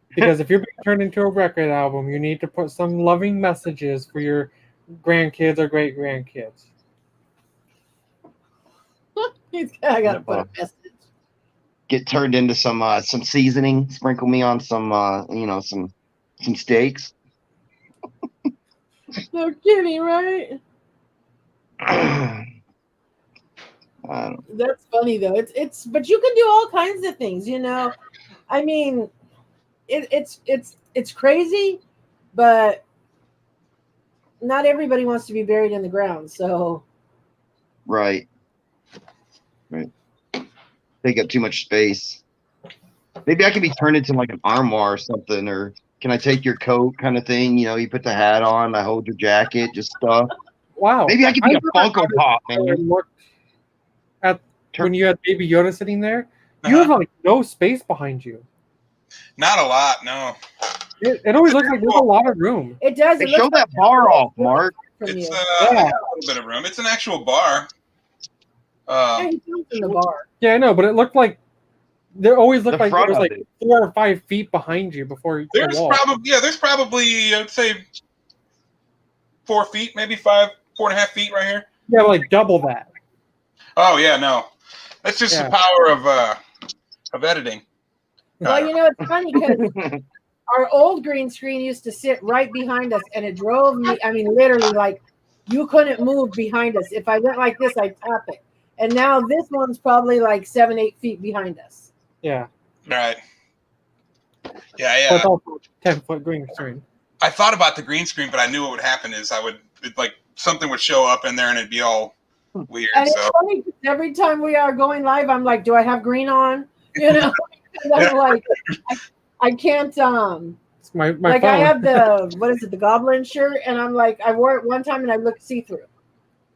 Because if you're being turned into a record album, you need to put some loving messages for your grandkids or great grandkids. I gotta put a message. get turned into some seasoning. Sprinkle me on some some steaks. No kidding, right? don't- That's funny though. It's but you can do all kinds of things, you know. I mean, it's crazy, but not everybody wants to be buried in the ground. So right. Take up too much space. Maybe I can be turned into like an armoire or something, or can I take your coat kind of thing? You know, you put the hat on, I hold your jacket, just stuff. Wow. Maybe I could be a never Funko Pop, I man. looked at when you had Baby Yoda sitting there. You Uh-huh. have like no space behind you. Not a lot, no. It always looks like there's a lot of room. it does. Hey, It show looks that bar off, Mark. from It's you. I got a little bit of room. It's an actual bar. Yeah, he comes in the bar. Yeah, I know, but it looked like there always looked The like front there was of like it. 4 or 5 feet behind you before the There's wall. probably I'd say 4 feet, maybe 4.5 feet right here. Yeah, like double that. Oh yeah, no. That's just Yeah. the power of editing. Well, you know, it's funny because our old green screen used to sit right behind us, and it drove me. I mean, literally, like you couldn't move behind us. If I went like this, I'd tap it. And now this one's probably like 7-8 feet behind us. Yeah. Right. But Yeah. it's also 10-foot green screen. I thought about the green screen, but I knew what would happen is something would show up in there and it'd be all weird. And So it's funny because every time we are going live, I'm like, do I have green on? You know, and I'm like, I can't. It's my Like phone. I have the Goblin shirt, and I'm like, I wore it one time and I looked see through,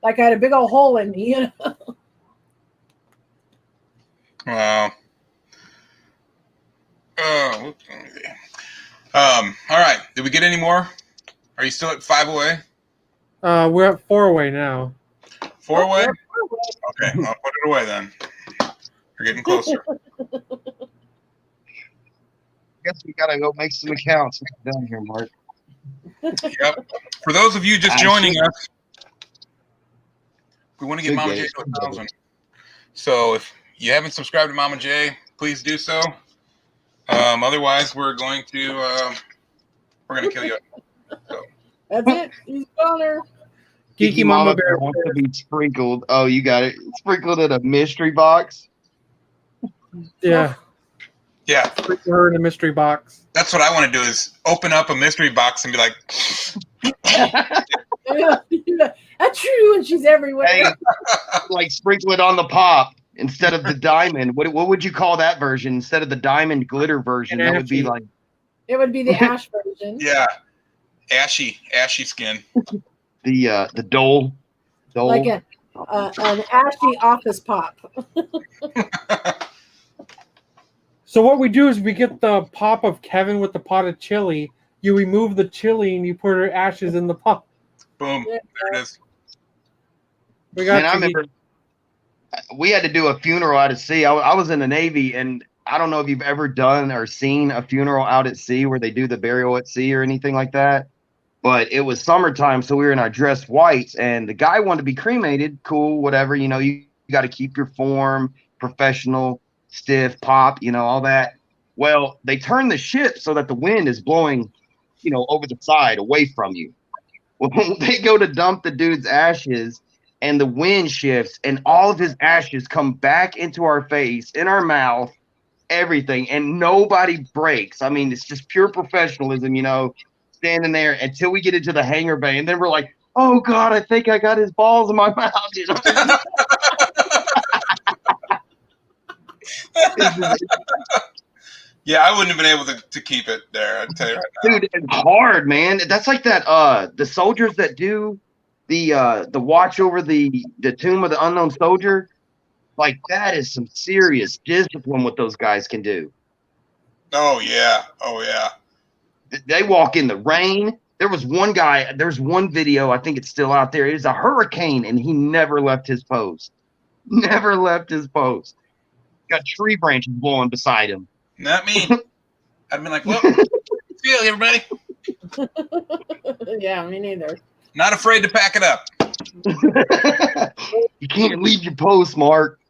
like I had a big old hole in me. You know. wow. Oh, all right. Did we get any more? Are you still at 5 away? We're at 4 away now. 4 away? Okay, I'll put it away then. We're getting closer. Guess we gotta go make some accounts down here, Mark. Yep. For those of you just joining us, we want to get Mama J to 1,000. So if you haven't subscribed to Mama J, please do so. Otherwise, we're going to kill you. So. That's it. He's gone her. Geeky Mama Bear. wants to be sprinkled. Oh, you got it. Sprinkled in a mystery box. Yeah. Yeah, Put her in a mystery box. that's what I want to do is open up a mystery box and be like, That's true, and she's everywhere. Hey, like sprinkle it on the pop instead of the diamond. What would you call that version instead of the diamond glitter version? An That would be ashy. like It would be the ash version. yeah, ashy skin. the dole. Like an ashy office pop. So what we do is we get the pop of Kevin with the pot of chili. You remove the chili and you put her ashes in the pot. Boom, there it is. We got Man, I to remember we had to do a funeral out at sea. I was in the Navy, and I don't know if you've ever done or seen a funeral out at sea where they do the burial at sea or anything like that. But it was summertime, so we were in our dress whites, and the guy wanted to be cremated. Cool, whatever. You know, you got to keep your form, professional, stiff, pop, you know, all that. Well, they turn the ship so that the wind is blowing, you know, over the side away from you. Well, they go to dump the dude's ashes, and the wind shifts, and all of his ashes come back into our face, in our mouth, everything, and nobody breaks. I mean, it's just pure professionalism, you know, standing there until we get into the hangar bay, and then we're like, oh God, I think I got his balls in my mouth. You know? Yeah, I wouldn't have been able to keep it there. I'd tell you right now. Dude, it's hard, man. That's like that. The soldiers that do the watch over the tomb of the unknown soldier, like that is some serious discipline what those guys can do. Oh yeah. They walk in the rain. There was one guy. There's one video. I think it's still out there. It was a hurricane, and he never left his post. Never left his post. Got tree branches blowing beside him. Not me. I'd been like, well, see you, everybody. Yeah, me neither. Not afraid to pack it up. You can't leave your post, Mark.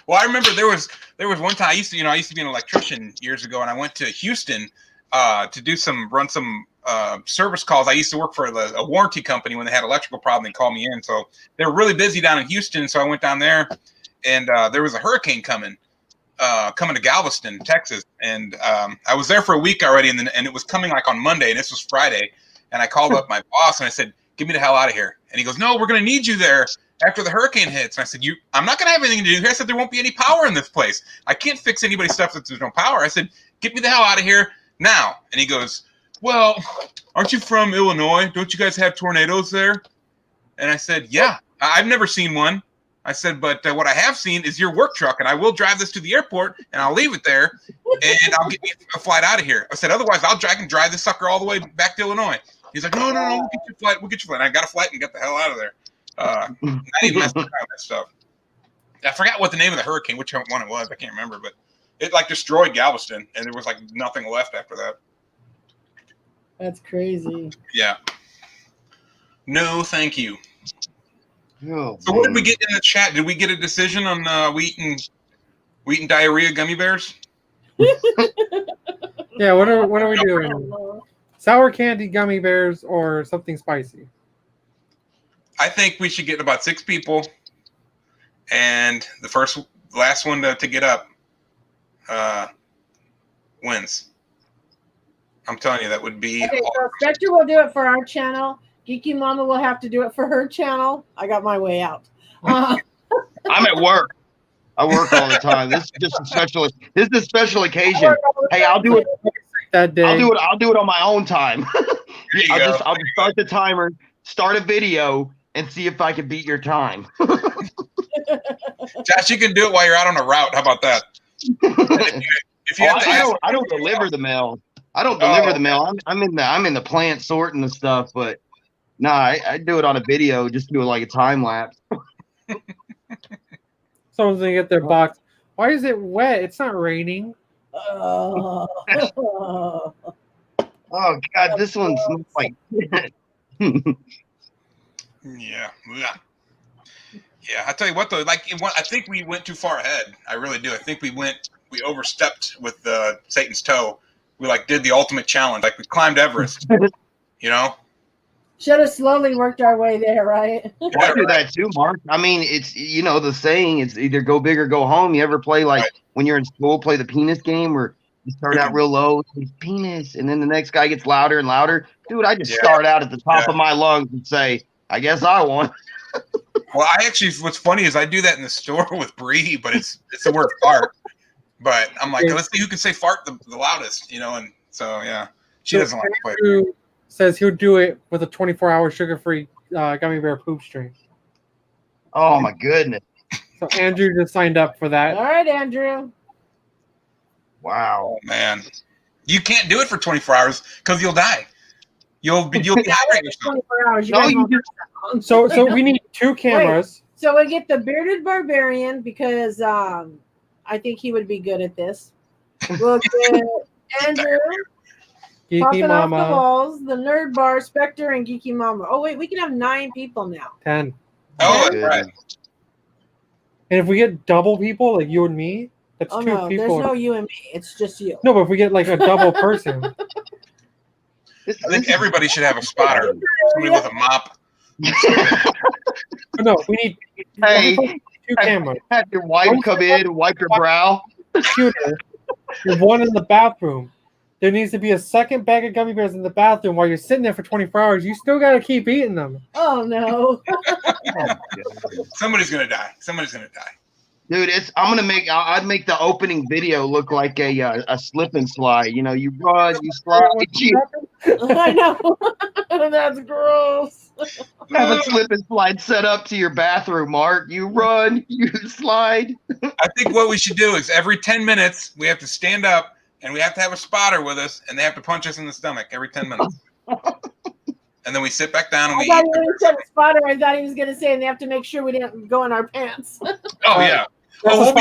Well, I remember there was one time I used to be an electrician years ago, and I went to Houston to run some service calls. I used to work for a warranty company when they had electrical problem. They called me in, so they were really busy down in Houston. So I went down there, and there was a hurricane coming to Galveston, Texas, and I was there for a week already, and it was coming like on Monday, and this was Friday, and I called up my boss and I said, "Get me the hell out of here!" And he goes, "No, we're going to need you there after the hurricane hits." And I said, I'm not going to have anything to do here. I said, there won't be any power in this place. I can't fix anybody's stuff if there's no power. I said, get me the hell out of here now. And he goes, well, aren't you from Illinois? Don't you guys have tornadoes there? And I said, yeah, I've never seen one. I said, but what I have seen is your work truck, and I will drive this to the airport, and I'll leave it there, and I'll get you a flight out of here. I said, otherwise, I can drive this sucker all the way back to Illinois. He's like, no, we'll get you a flight. We'll get you a flight. And I got a flight and got the hell out of there. Not even messing around with that stuff. I forgot what the name of the hurricane, which one it was. I can't remember, but it like destroyed Galveston, and there was like nothing left after that. That's crazy. Yeah. No, thank you. Oh, So what did we get in the chat? Did we get a decision on we eating diarrhea gummy bears? Yeah, what are we doing? Sour candy gummy bears or something spicy? I think we should get about 6 people, and the last one to get up wins. I'm telling you, that would be. Okay, so Spectre will do it for our channel. Geeky Mama will have to do it for her channel. I got my way out. I'm at work. I work all the time. This is just a special. This is a special occasion. Hey, I'll do it that day. I'll do it on my own time. I'll just start the timer, start a video, and see if I can beat your time. Josh, you can do it while you're out on a route. How about that? If you have to ask, I don't deliver the mail. I don't deliver the mail. I'm in the plant sorting the stuff, but I do it on a video, just do it like a time lapse. Someone's gonna get their box. Why is it wet? It's not raining. Oh God, this one smells like. Yeah. I tell you what though, I think we went too far ahead. I really do. I think we overstepped with Satan's toe. We did the ultimate challenge. We climbed Everest. Should have slowly worked our way there, right? I do that too, Mark. I mean, it's the saying. It's either go big or go home. You ever play when you're in school, play the penis game where you start out real low, penis, and then the next guy gets louder and louder. Dude, I just start out at the top of my lungs and say, "I guess I won." Well, what's funny is I do that in the store with Bree, but it's the word fart. But I'm like, let's see who can say fart the loudest, and so yeah, she doesn't like to play. Andrew says he'll do it with a 24-hour sugar-free gummy bear poop stream. Oh my goodness! So Andrew just signed up for that. All right, Andrew. Wow, oh, man, you can't do it for 24 hours because you'll die. You'll dehydrate yourself. 24 hours. So we need 2 cameras. Wait, so we get the bearded barbarian because I think he would be good at this. We'll get Andrew. Geeky Popping Mama. off the walls, the Nerd Bar, Spectre, and Geeky Mama. Oh wait, we can have 9 people now. 10. Oh, that's right. And if we get double people, like you and me, that's 2 no, people. there's no you and me. It's just you. No, but if we get a double person. I think everybody should have a spotter. Somebody with a mop. No, we need 2 cameras. Have your wife come in and wipe your brow. Computer, and 1 in the bathroom. There needs to be a second bag of gummy bears in the bathroom while you're sitting there for 24 hours. You still got to keep eating them. Oh no! Somebody's gonna die. Dude, I'd make the opening video look like a slip and slide. You run, you slide, I know. That's gross. have a slip and slide set up to your bathroom, Mark. You run, you slide. I think what we should do is every 10 minutes we have to stand up and we have to have a spotter with us, and they have to punch us in the stomach every 10 minutes. And then we sit back down and we thought he said spotter. I thought he was going to say, and they have to make sure we didn't go in our pants. Oh yeah. We'll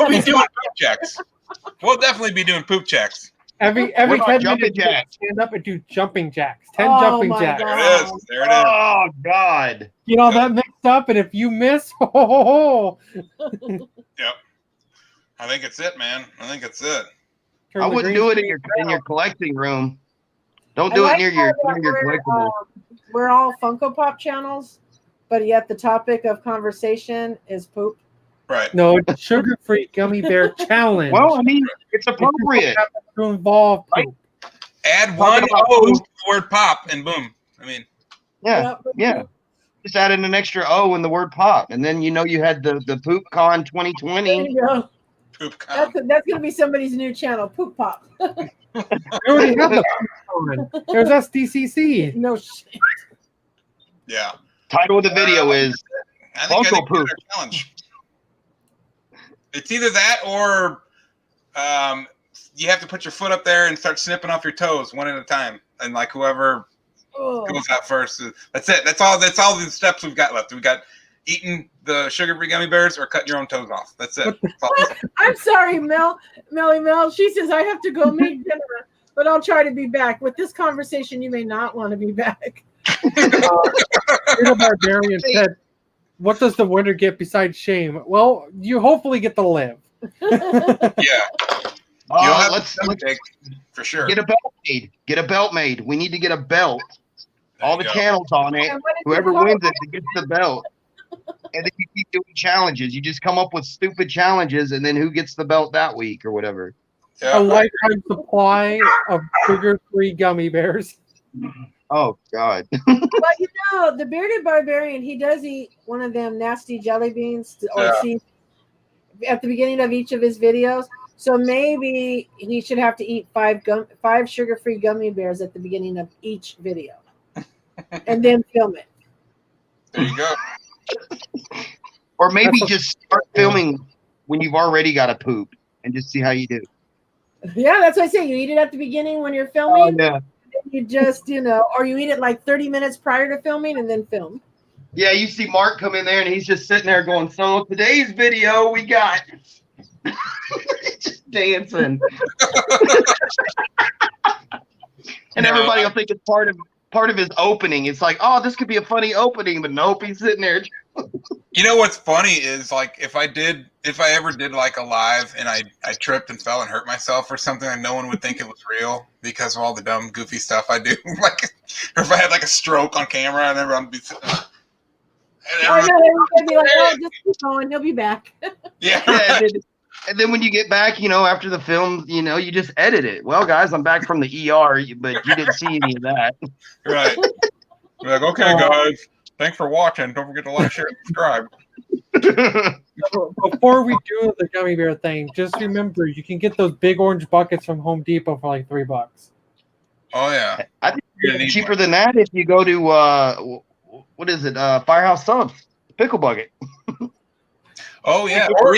be doing poop checks. We'll definitely be doing poop checks. Every What about 10 jumping minutes, you jacks? stand up and do jumping jacks. 10 Oh jumping my jacks. There it God. is. There it is. Oh God! Get all that mixed up, and if you miss, Yep. I think it's it, man. I think it's it. turn I the wouldn't green do it screen in your collecting room. Don't I do it like near how your that collectibles. we're all Funko Pop channels, but yet the topic of conversation is poop. Right. No, it's sugar-free gummy bear challenge. Well, I mean, it's appropriate. To involve Right. poop. Add Talking one about O to poop. the word pop, and boom. I mean, Yeah, Yep. yeah. Just added an extra O in the word pop, and then you had the Poop Con There 2020. you go. poop com. That's gonna be somebody's new channel, Poop Pop. We already have the poop on. There's SDCC. No shit. Yeah. Title of the video is I think Funko we poop. did our challenge. It's either that or you have to put your foot up there and start snipping off your toes one at a time, and like whoever Oh. goes out first. That's it. That's all the steps we've got left. We got eating the sugar-free gummy bears or cutting your own toes off. That's it. That's all. I'm sorry, Melly Mel. She says I have to go make dinner, but I'll try to be back. With this conversation, you may not want to be back. Peter Barbarian said, "What does the winner get besides shame?" Well, you hopefully get to live. Yeah. You'll have let's for sure. get a belt made. Get a belt made. We need to get a belt. There All you the go. channels on it. And what is Whoever called? wins it gets the belt. And then you keep doing challenges. You just come up with stupid challenges, and then who gets the belt that week or whatever. A Yeah. lifetime supply of sugar-free gummy bears. Oh God. Well, the bearded barbarian, he does eat one of them nasty jelly beans see at the beginning of each of his videos. So maybe he should have to eat five sugar-free gummy bears at the beginning of each video, and then film it. There you go. Or maybe That's a- just start filming when you've already got to poop and just see how you do. Yeah, that's what I say. You eat it at the beginning when you're filming. yeah. You just, or you eat it like 30 minutes prior to filming and then film. Yeah, you see Mark come in there and he's just sitting there going, so today's video we got just dancing. And everybody will think it's part of his opening. It's like, oh, this could be a funny opening, but nope, he's sitting there. You know what's funny is like if I ever did like a live and I tripped and fell and hurt myself or something, and no one would think it was real because of all the dumb goofy stuff I do. Like, or if I had like a stroke on camera and everyone would be sitting there. I know everybody'd be like, "Oh, just keep going. He'll be back." Yeah, Yeah, and then when you get back, after the film, you just edit it. Well, guys, I'm back from the ER, but you didn't see any of that. right. You're like, okay, guys, thanks for watching. Don't forget to like, share, and subscribe. Before we do the gummy bear thing, just remember you can get those big orange buckets from Home Depot for like $3. Oh yeah, I think You're gonna it's need cheaper than that if you go to what is it? Firehouse Subs pickle bucket. oh yeah. Or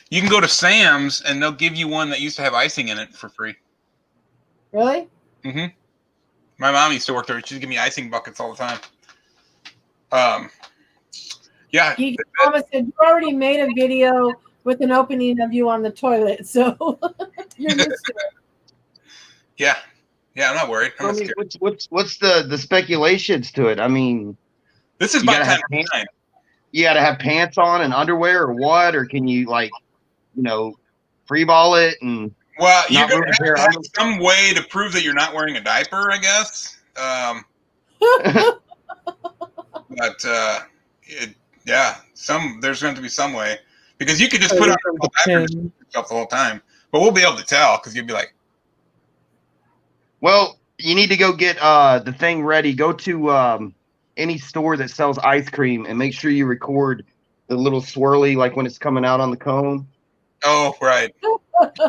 you can go to Sam's and they'll give you one that used to have icing in it for free. Really? Mm-hmm. My mom used to work there. She'd give me icing buckets all the time. Yeah. Geek Mama said you already made a video with an opening of you on the toilet, so you're used to it. Yeah. Yeah, I'm not worried. I'm I not mean, scared. what's the speculations to it? I mean, This is you my gotta time have to shine. you got to have pants on and underwear or what? Or can you free ball it and Well, you're not going ruin to hair? have some way to prove that you're not wearing a diaper, I guess. But there's going to be some way because you could just put on a diaper yourself the whole time, but we'll be able to tell because you'll be like, Well, you need to go get the thing ready. Go to any store that sells ice cream and make sure you record the little swirly, like when it's coming out on the cone. oh, right.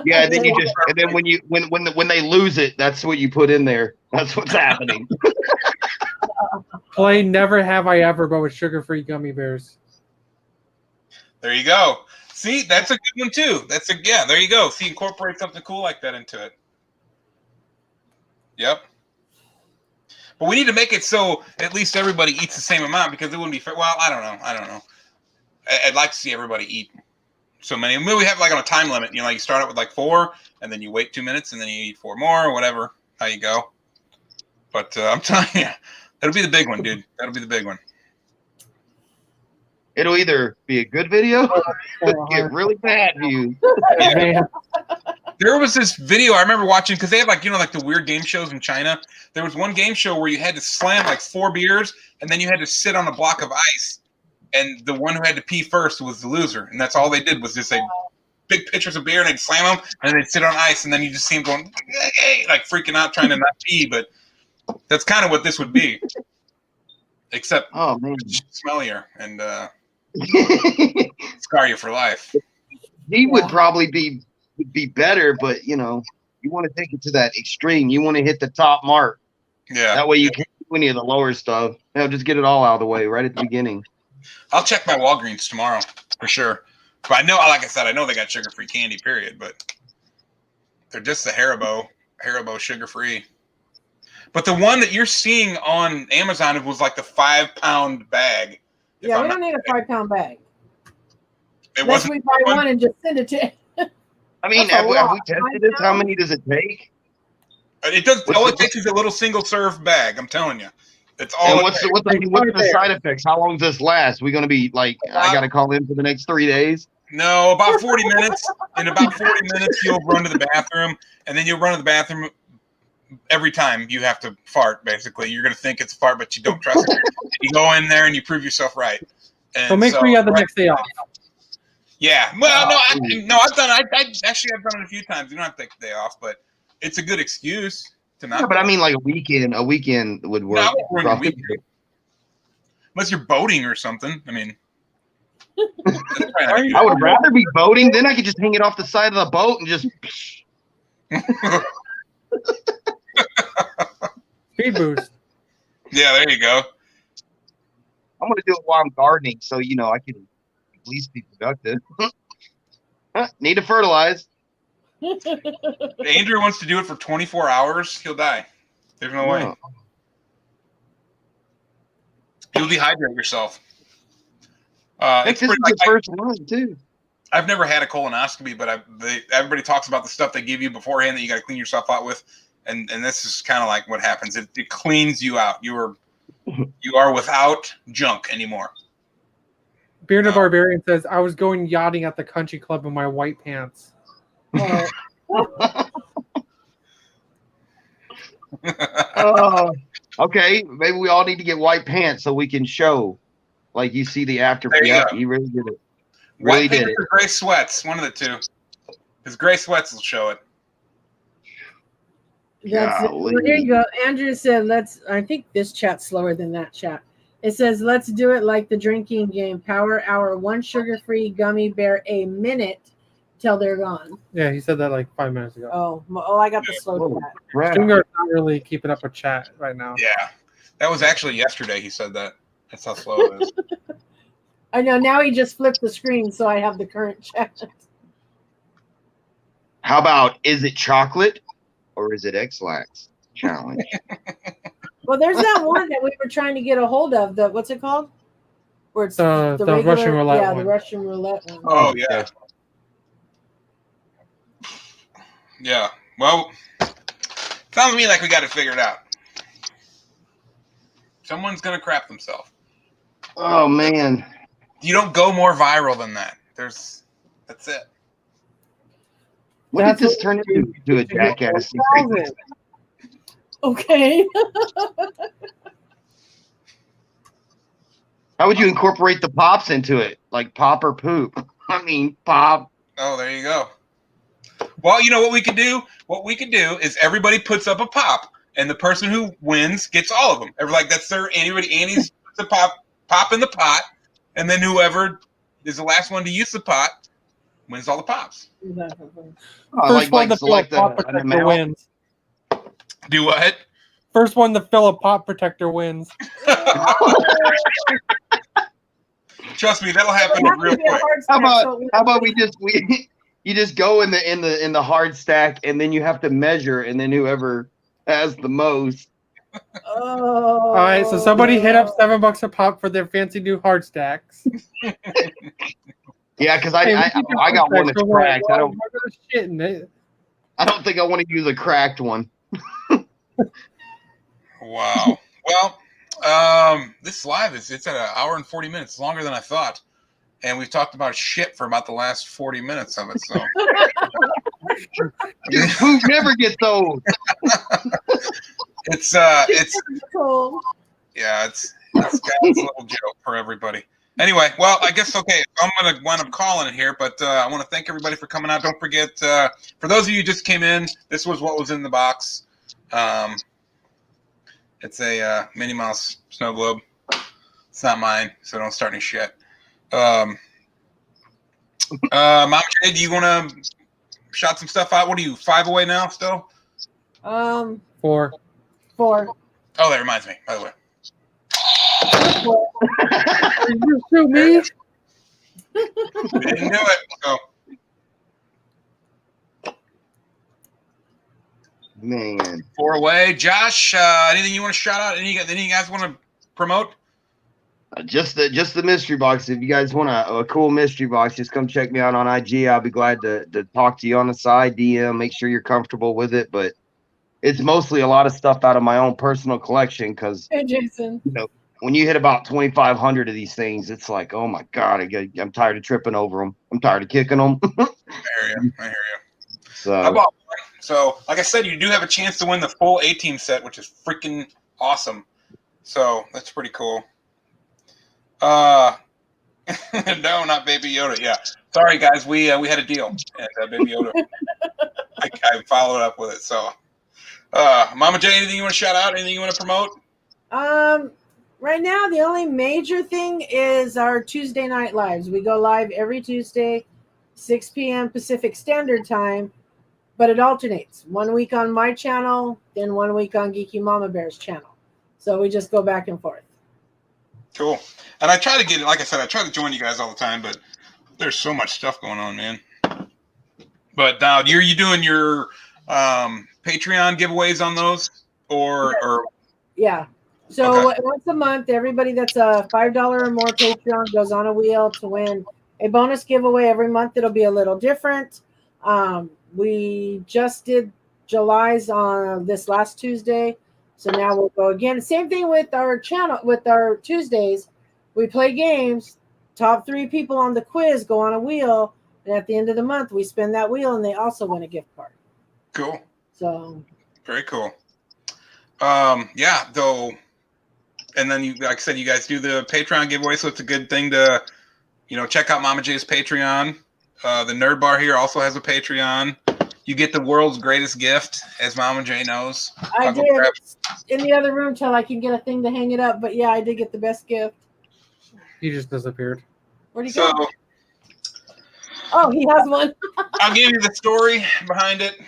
Yeah, and then when they lose it, that's what you put in there. That's what's happening. Play Never Have I Ever, but with sugar-free gummy bears. There you go. See, that's a good one too. There you go. See, incorporate something cool like that into it. Yep. But we need to make it so at least everybody eats the same amount because it wouldn't be fair. Well, I don't know. I'd like to see everybody eat so many. Maybe we have like on a time limit. You know, like you start out with like 4, and then you wait 2 minutes, and then you eat 4 more, or whatever. How you go? But I'm telling you, that'll be the big one, dude. That'll be the big one. It'll either be a good video or get really bad views. Yeah. There was this video I remember watching because they have like, you know, like the weird game shows in China. There was one game show where you had to slam like 4 beers, and then you had to sit on a block of ice, and the one who had to pee first was the loser. And that's all they did was just like big pitchers of beer, and they'd slam them, and they'd sit on ice, and then you just see them going like freaking out trying to not pee. But that's kind of what this would be, except smellier and scar you for life. He would probably be better, but you know, you want to take it to that extreme. You want to hit the top mark. Yeah. That way you can't do any of the lower stuff. You know, just get it all out of the way right at the beginning. I'll check my Walgreens tomorrow for sure. But I know, like I said, I know they got sugar-free candy, period. But they're just the Haribo sugar-free. But the one that you're seeing on Amazon was like the 5-pound bag. Yeah, we don't need a 5-pound bag. It Unless wasn't. we buy one and just send it to. I mean, have we tested this? How many does it take? It does. All it takes is a little single-serve bag. I'm telling you, it's all. And what's the side effects? How long does this last? We gonna be like, I gotta call in for the next 3 days? No, about 40 minutes. In about 40 minutes, you'll run to the bathroom, and then you'll run to the bathroom. Every time you have to fart, basically, you're gonna think it's a fart, but you don't trust it. You go in there and you prove yourself right. And So make sure you have the next day off. Yeah, well, no, I've done. I actually I've done it a few times. You don't have to take the day off, but it's a good excuse to not. Yeah, but I mean, like a weekend would work. No, unless you're boating or something. I mean, I would rather be boating. Then I could just hang it off the side of the boat and just. Speed boost. Yeah, there you go. I'm gonna do it while I'm gardening, so you know I can at least be productive. Need to fertilize. Andrew wants to do it for 24 hours. He'll die. There's no way. You'll dehydrate yourself. This is the first one too. I've never had a colonoscopy, but everybody talks about the stuff they give you beforehand that you got to clean yourself out with, and this is kind of like what happens. It cleans you out. You are without junk anymore. Bearded Barbarian says, I was going yachting at the country club in my white pants. Okay, maybe we all need to get white pants so we can show. Like you see the after. You really did it. Really did it. Or gray sweats, one of the two. His gray sweats will show it. Well, here you go. Andrew said, I think this chat's slower than that chat. It says, let's do it like the drinking game. Power hour, 1 sugar-free gummy bear a minute till they're gone. Yeah, he said that like 5 minutes ago. Oh, I got the slow chat. Stinger's not really keeping up with chat right now. Yeah, that was actually yesterday he said that. That's how slow it is. I know. Now he just flipped the screen, so I have the current chat. How about, is it chocolate or is it X-Lax challenge? Well, there's that one that we were trying to get a hold of. What's it called? Where it's the regular, Russian roulette one. the Russian roulette one. Oh, yeah. Yeah. Well, sounds to me like we got it figured out. Someone's going to crap themselves. Oh, man. You don't go more viral than that. That's it. When did this turn into a jackass? Okay. How would you incorporate the pops into it? Like pop or poop? I mean, pop. Oh, there you go. Well, you know what we could do? What we could do is everybody puts up a pop, and the person who wins gets all of them. Like that's Annie's puts a pop in the pot, and then whoever is the last one to use the pot wins all the pops. First one to fill a pop protector wins. Do what? First one to fill a pop protector wins. Trust me, that'll happen real quick. How about you just go in the hard stack, and then you have to measure, and then whoever has the most. All right, so somebody hit up $7 a pop for their fancy new hard stacks. Yeah, because Hey, we I can do got one contracts, that's worry. cracked. We're gonna shit in it. I don't think I want to use a cracked one. Wow. Well, this live it's at 1 hour and 40 minutes. It's longer than I thought, and we've talked about shit for about the last 40 minutes of it. So Dude, food never gets old. it's Cool. yeah, it's God's little joke for everybody. Anyway, well, I guess okay. I'm gonna wind up calling it here, but I want to thank everybody for coming out. Don't forget, for those of you who just came in, this was what was in the box. It's a Minnie Mouse snow globe. It's not mine, so don't start any shit. Mom Jay, do you want to shout some stuff out? What are you, 5 away now still? 4. 4. Oh, that reminds me, by the way. You shoot me? We didn't do it. So. Man. 4 away. Josh, anything you want to shout out? Anything you guys want to promote? Just the mystery box. If you guys want a cool mystery box, just come check me out on IG. I'll be glad to talk to you on the side, DM, make sure you're comfortable with it. But it's mostly a lot of stuff out of my own personal collection because, Hey, Jason. you know, when you hit about 2,500 of these things, it's like, oh my God, I'm tired of tripping over them. I'm tired of kicking them. I hear you. So I bought one. So, like I said, you do have a chance to win the full A-Team set, which is freaking awesome. So, that's pretty cool. No, not Baby Yoda. Yeah. Sorry, guys. We had a deal. And Baby Yoda, I followed up with it. So, Mama J, anything you want to shout out? Anything you want to promote? Right now, the only major thing is our Tuesday night lives. We go live every Tuesday, 6 p.m. Pacific Standard Time, but it alternates. 1 week on my channel, then 1 week on Geeky Mama Bear's channel. So we just go back and forth. Cool. And I try to get it, like I said, I try to join you guys all the time, but there's so much stuff going on, man. But now, are you doing your Patreon giveaways on those? Or Yeah. So Okay. once a month, everybody that's a $5 or more Patreon goes on a wheel to win a bonus giveaway every month. It'll be a little different. We just did July's on this last Tuesday. So now we'll go again. Same thing with our channel, with our Tuesdays. We play games. Top 3 people on the quiz go on a wheel. And at the end of the month, we spin that wheel and they also win a gift card. Cool. So Very cool. Yeah, though, and then you, like I said, you guys do the Patreon giveaway, so it's a good thing to, check out Mama J's Patreon. The Nerd Bar here also has a Patreon. You get the world's greatest gift, as Mama J knows. I did in the other room till I can get a thing to hang it up. But yeah, I did get the best gift. He just disappeared. Where'd he So go? Oh, he has one. I'll give you the story behind it.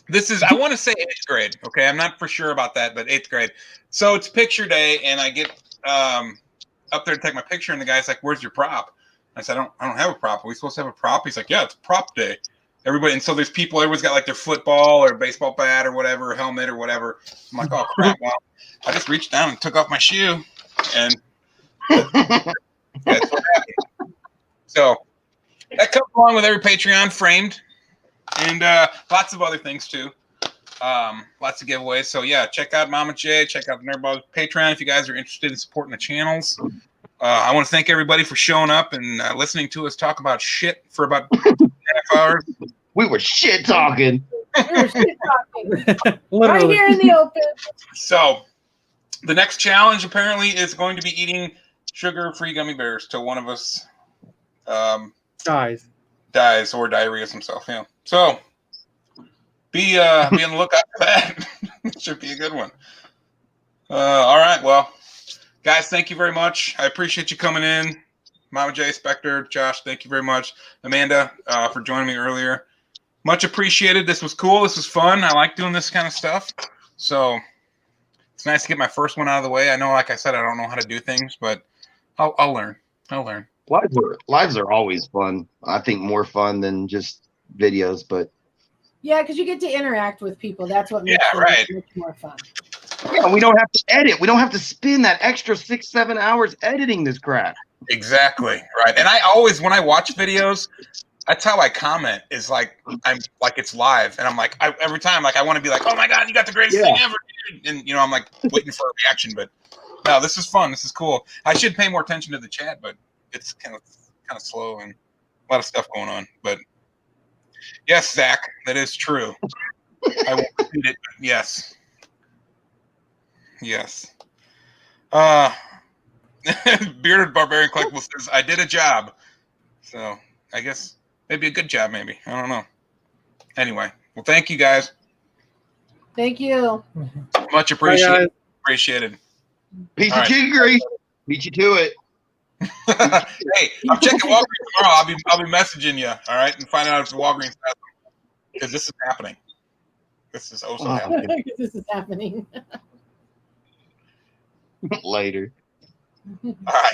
This is, I want to say 8th grade. Okay, I'm not for sure about that, but 8th grade. So it's picture day, and I get up there to take my picture, and the guy's like, "Where's your prop?" I said, I don't have a prop. Are we supposed to have a prop? He's like, "Yeah, it's prop day." Everybody, and so there's people, everyone's got like their football or baseball bat or whatever, helmet or whatever. I'm like, oh crap. Well, I just reached down and took off my shoe, and that's what happened. So that comes along with every Patreon, framed, and lots of other things too. Lots of giveaways. So yeah, check out Mama J, check out the Nerdball Patreon if you guys are interested in supporting the channels. I want to thank everybody for showing up and listening to us talk about shit for about half hours. We were shit talking. We were shit talking. Right Literally. here in the open. So the next challenge apparently is going to be eating sugar-free gummy bears till one of us dies or diarrheas himself. Yeah. So be on the lookout for that. It should be a good one. All right. Well, guys, thank you very much. I appreciate you coming in. Mama J, Spectre, Josh, thank you very much. Amanda, for joining me earlier. Much appreciated. This was cool. This was fun. I like doing this kind of stuff. So it's nice to get my first one out of the way. I know, like I said, I don't know how to do things, but I'll learn. I'll learn. Lives are always fun. I think more fun than just videos, but Yeah, because you get to interact with people. That's what makes it much more fun. yeah, we don't have to edit. We don't have to spend that extra 6-7 hours editing this crap. Exactly. Right. And I always, when I watch videos, that's how I comment. Is like I'm like it's live, and I'm like every time like I want to be like, oh my god, you got the greatest thing ever, and you know I'm like waiting for a reaction. But no, this is fun. This is cool. I should pay more attention to the chat, but it's kind of slow and a lot of stuff going on. But yes, Zach, that is true. I won't repeat it. But yes. Yes. Bearded Barbarian Collectible says, I did a job. So I guess maybe a good job, maybe. I don't know. Anyway, well, thank you guys. Thank you. Much appreciated. Appreciated. Piece All of right. chicory. Beat you to it. Hey, I'm checking Walgreens tomorrow. I'll be messaging you, all right, and find out if the Walgreens has them. Because this is happening. This is also happening. This is happening. Later. All right.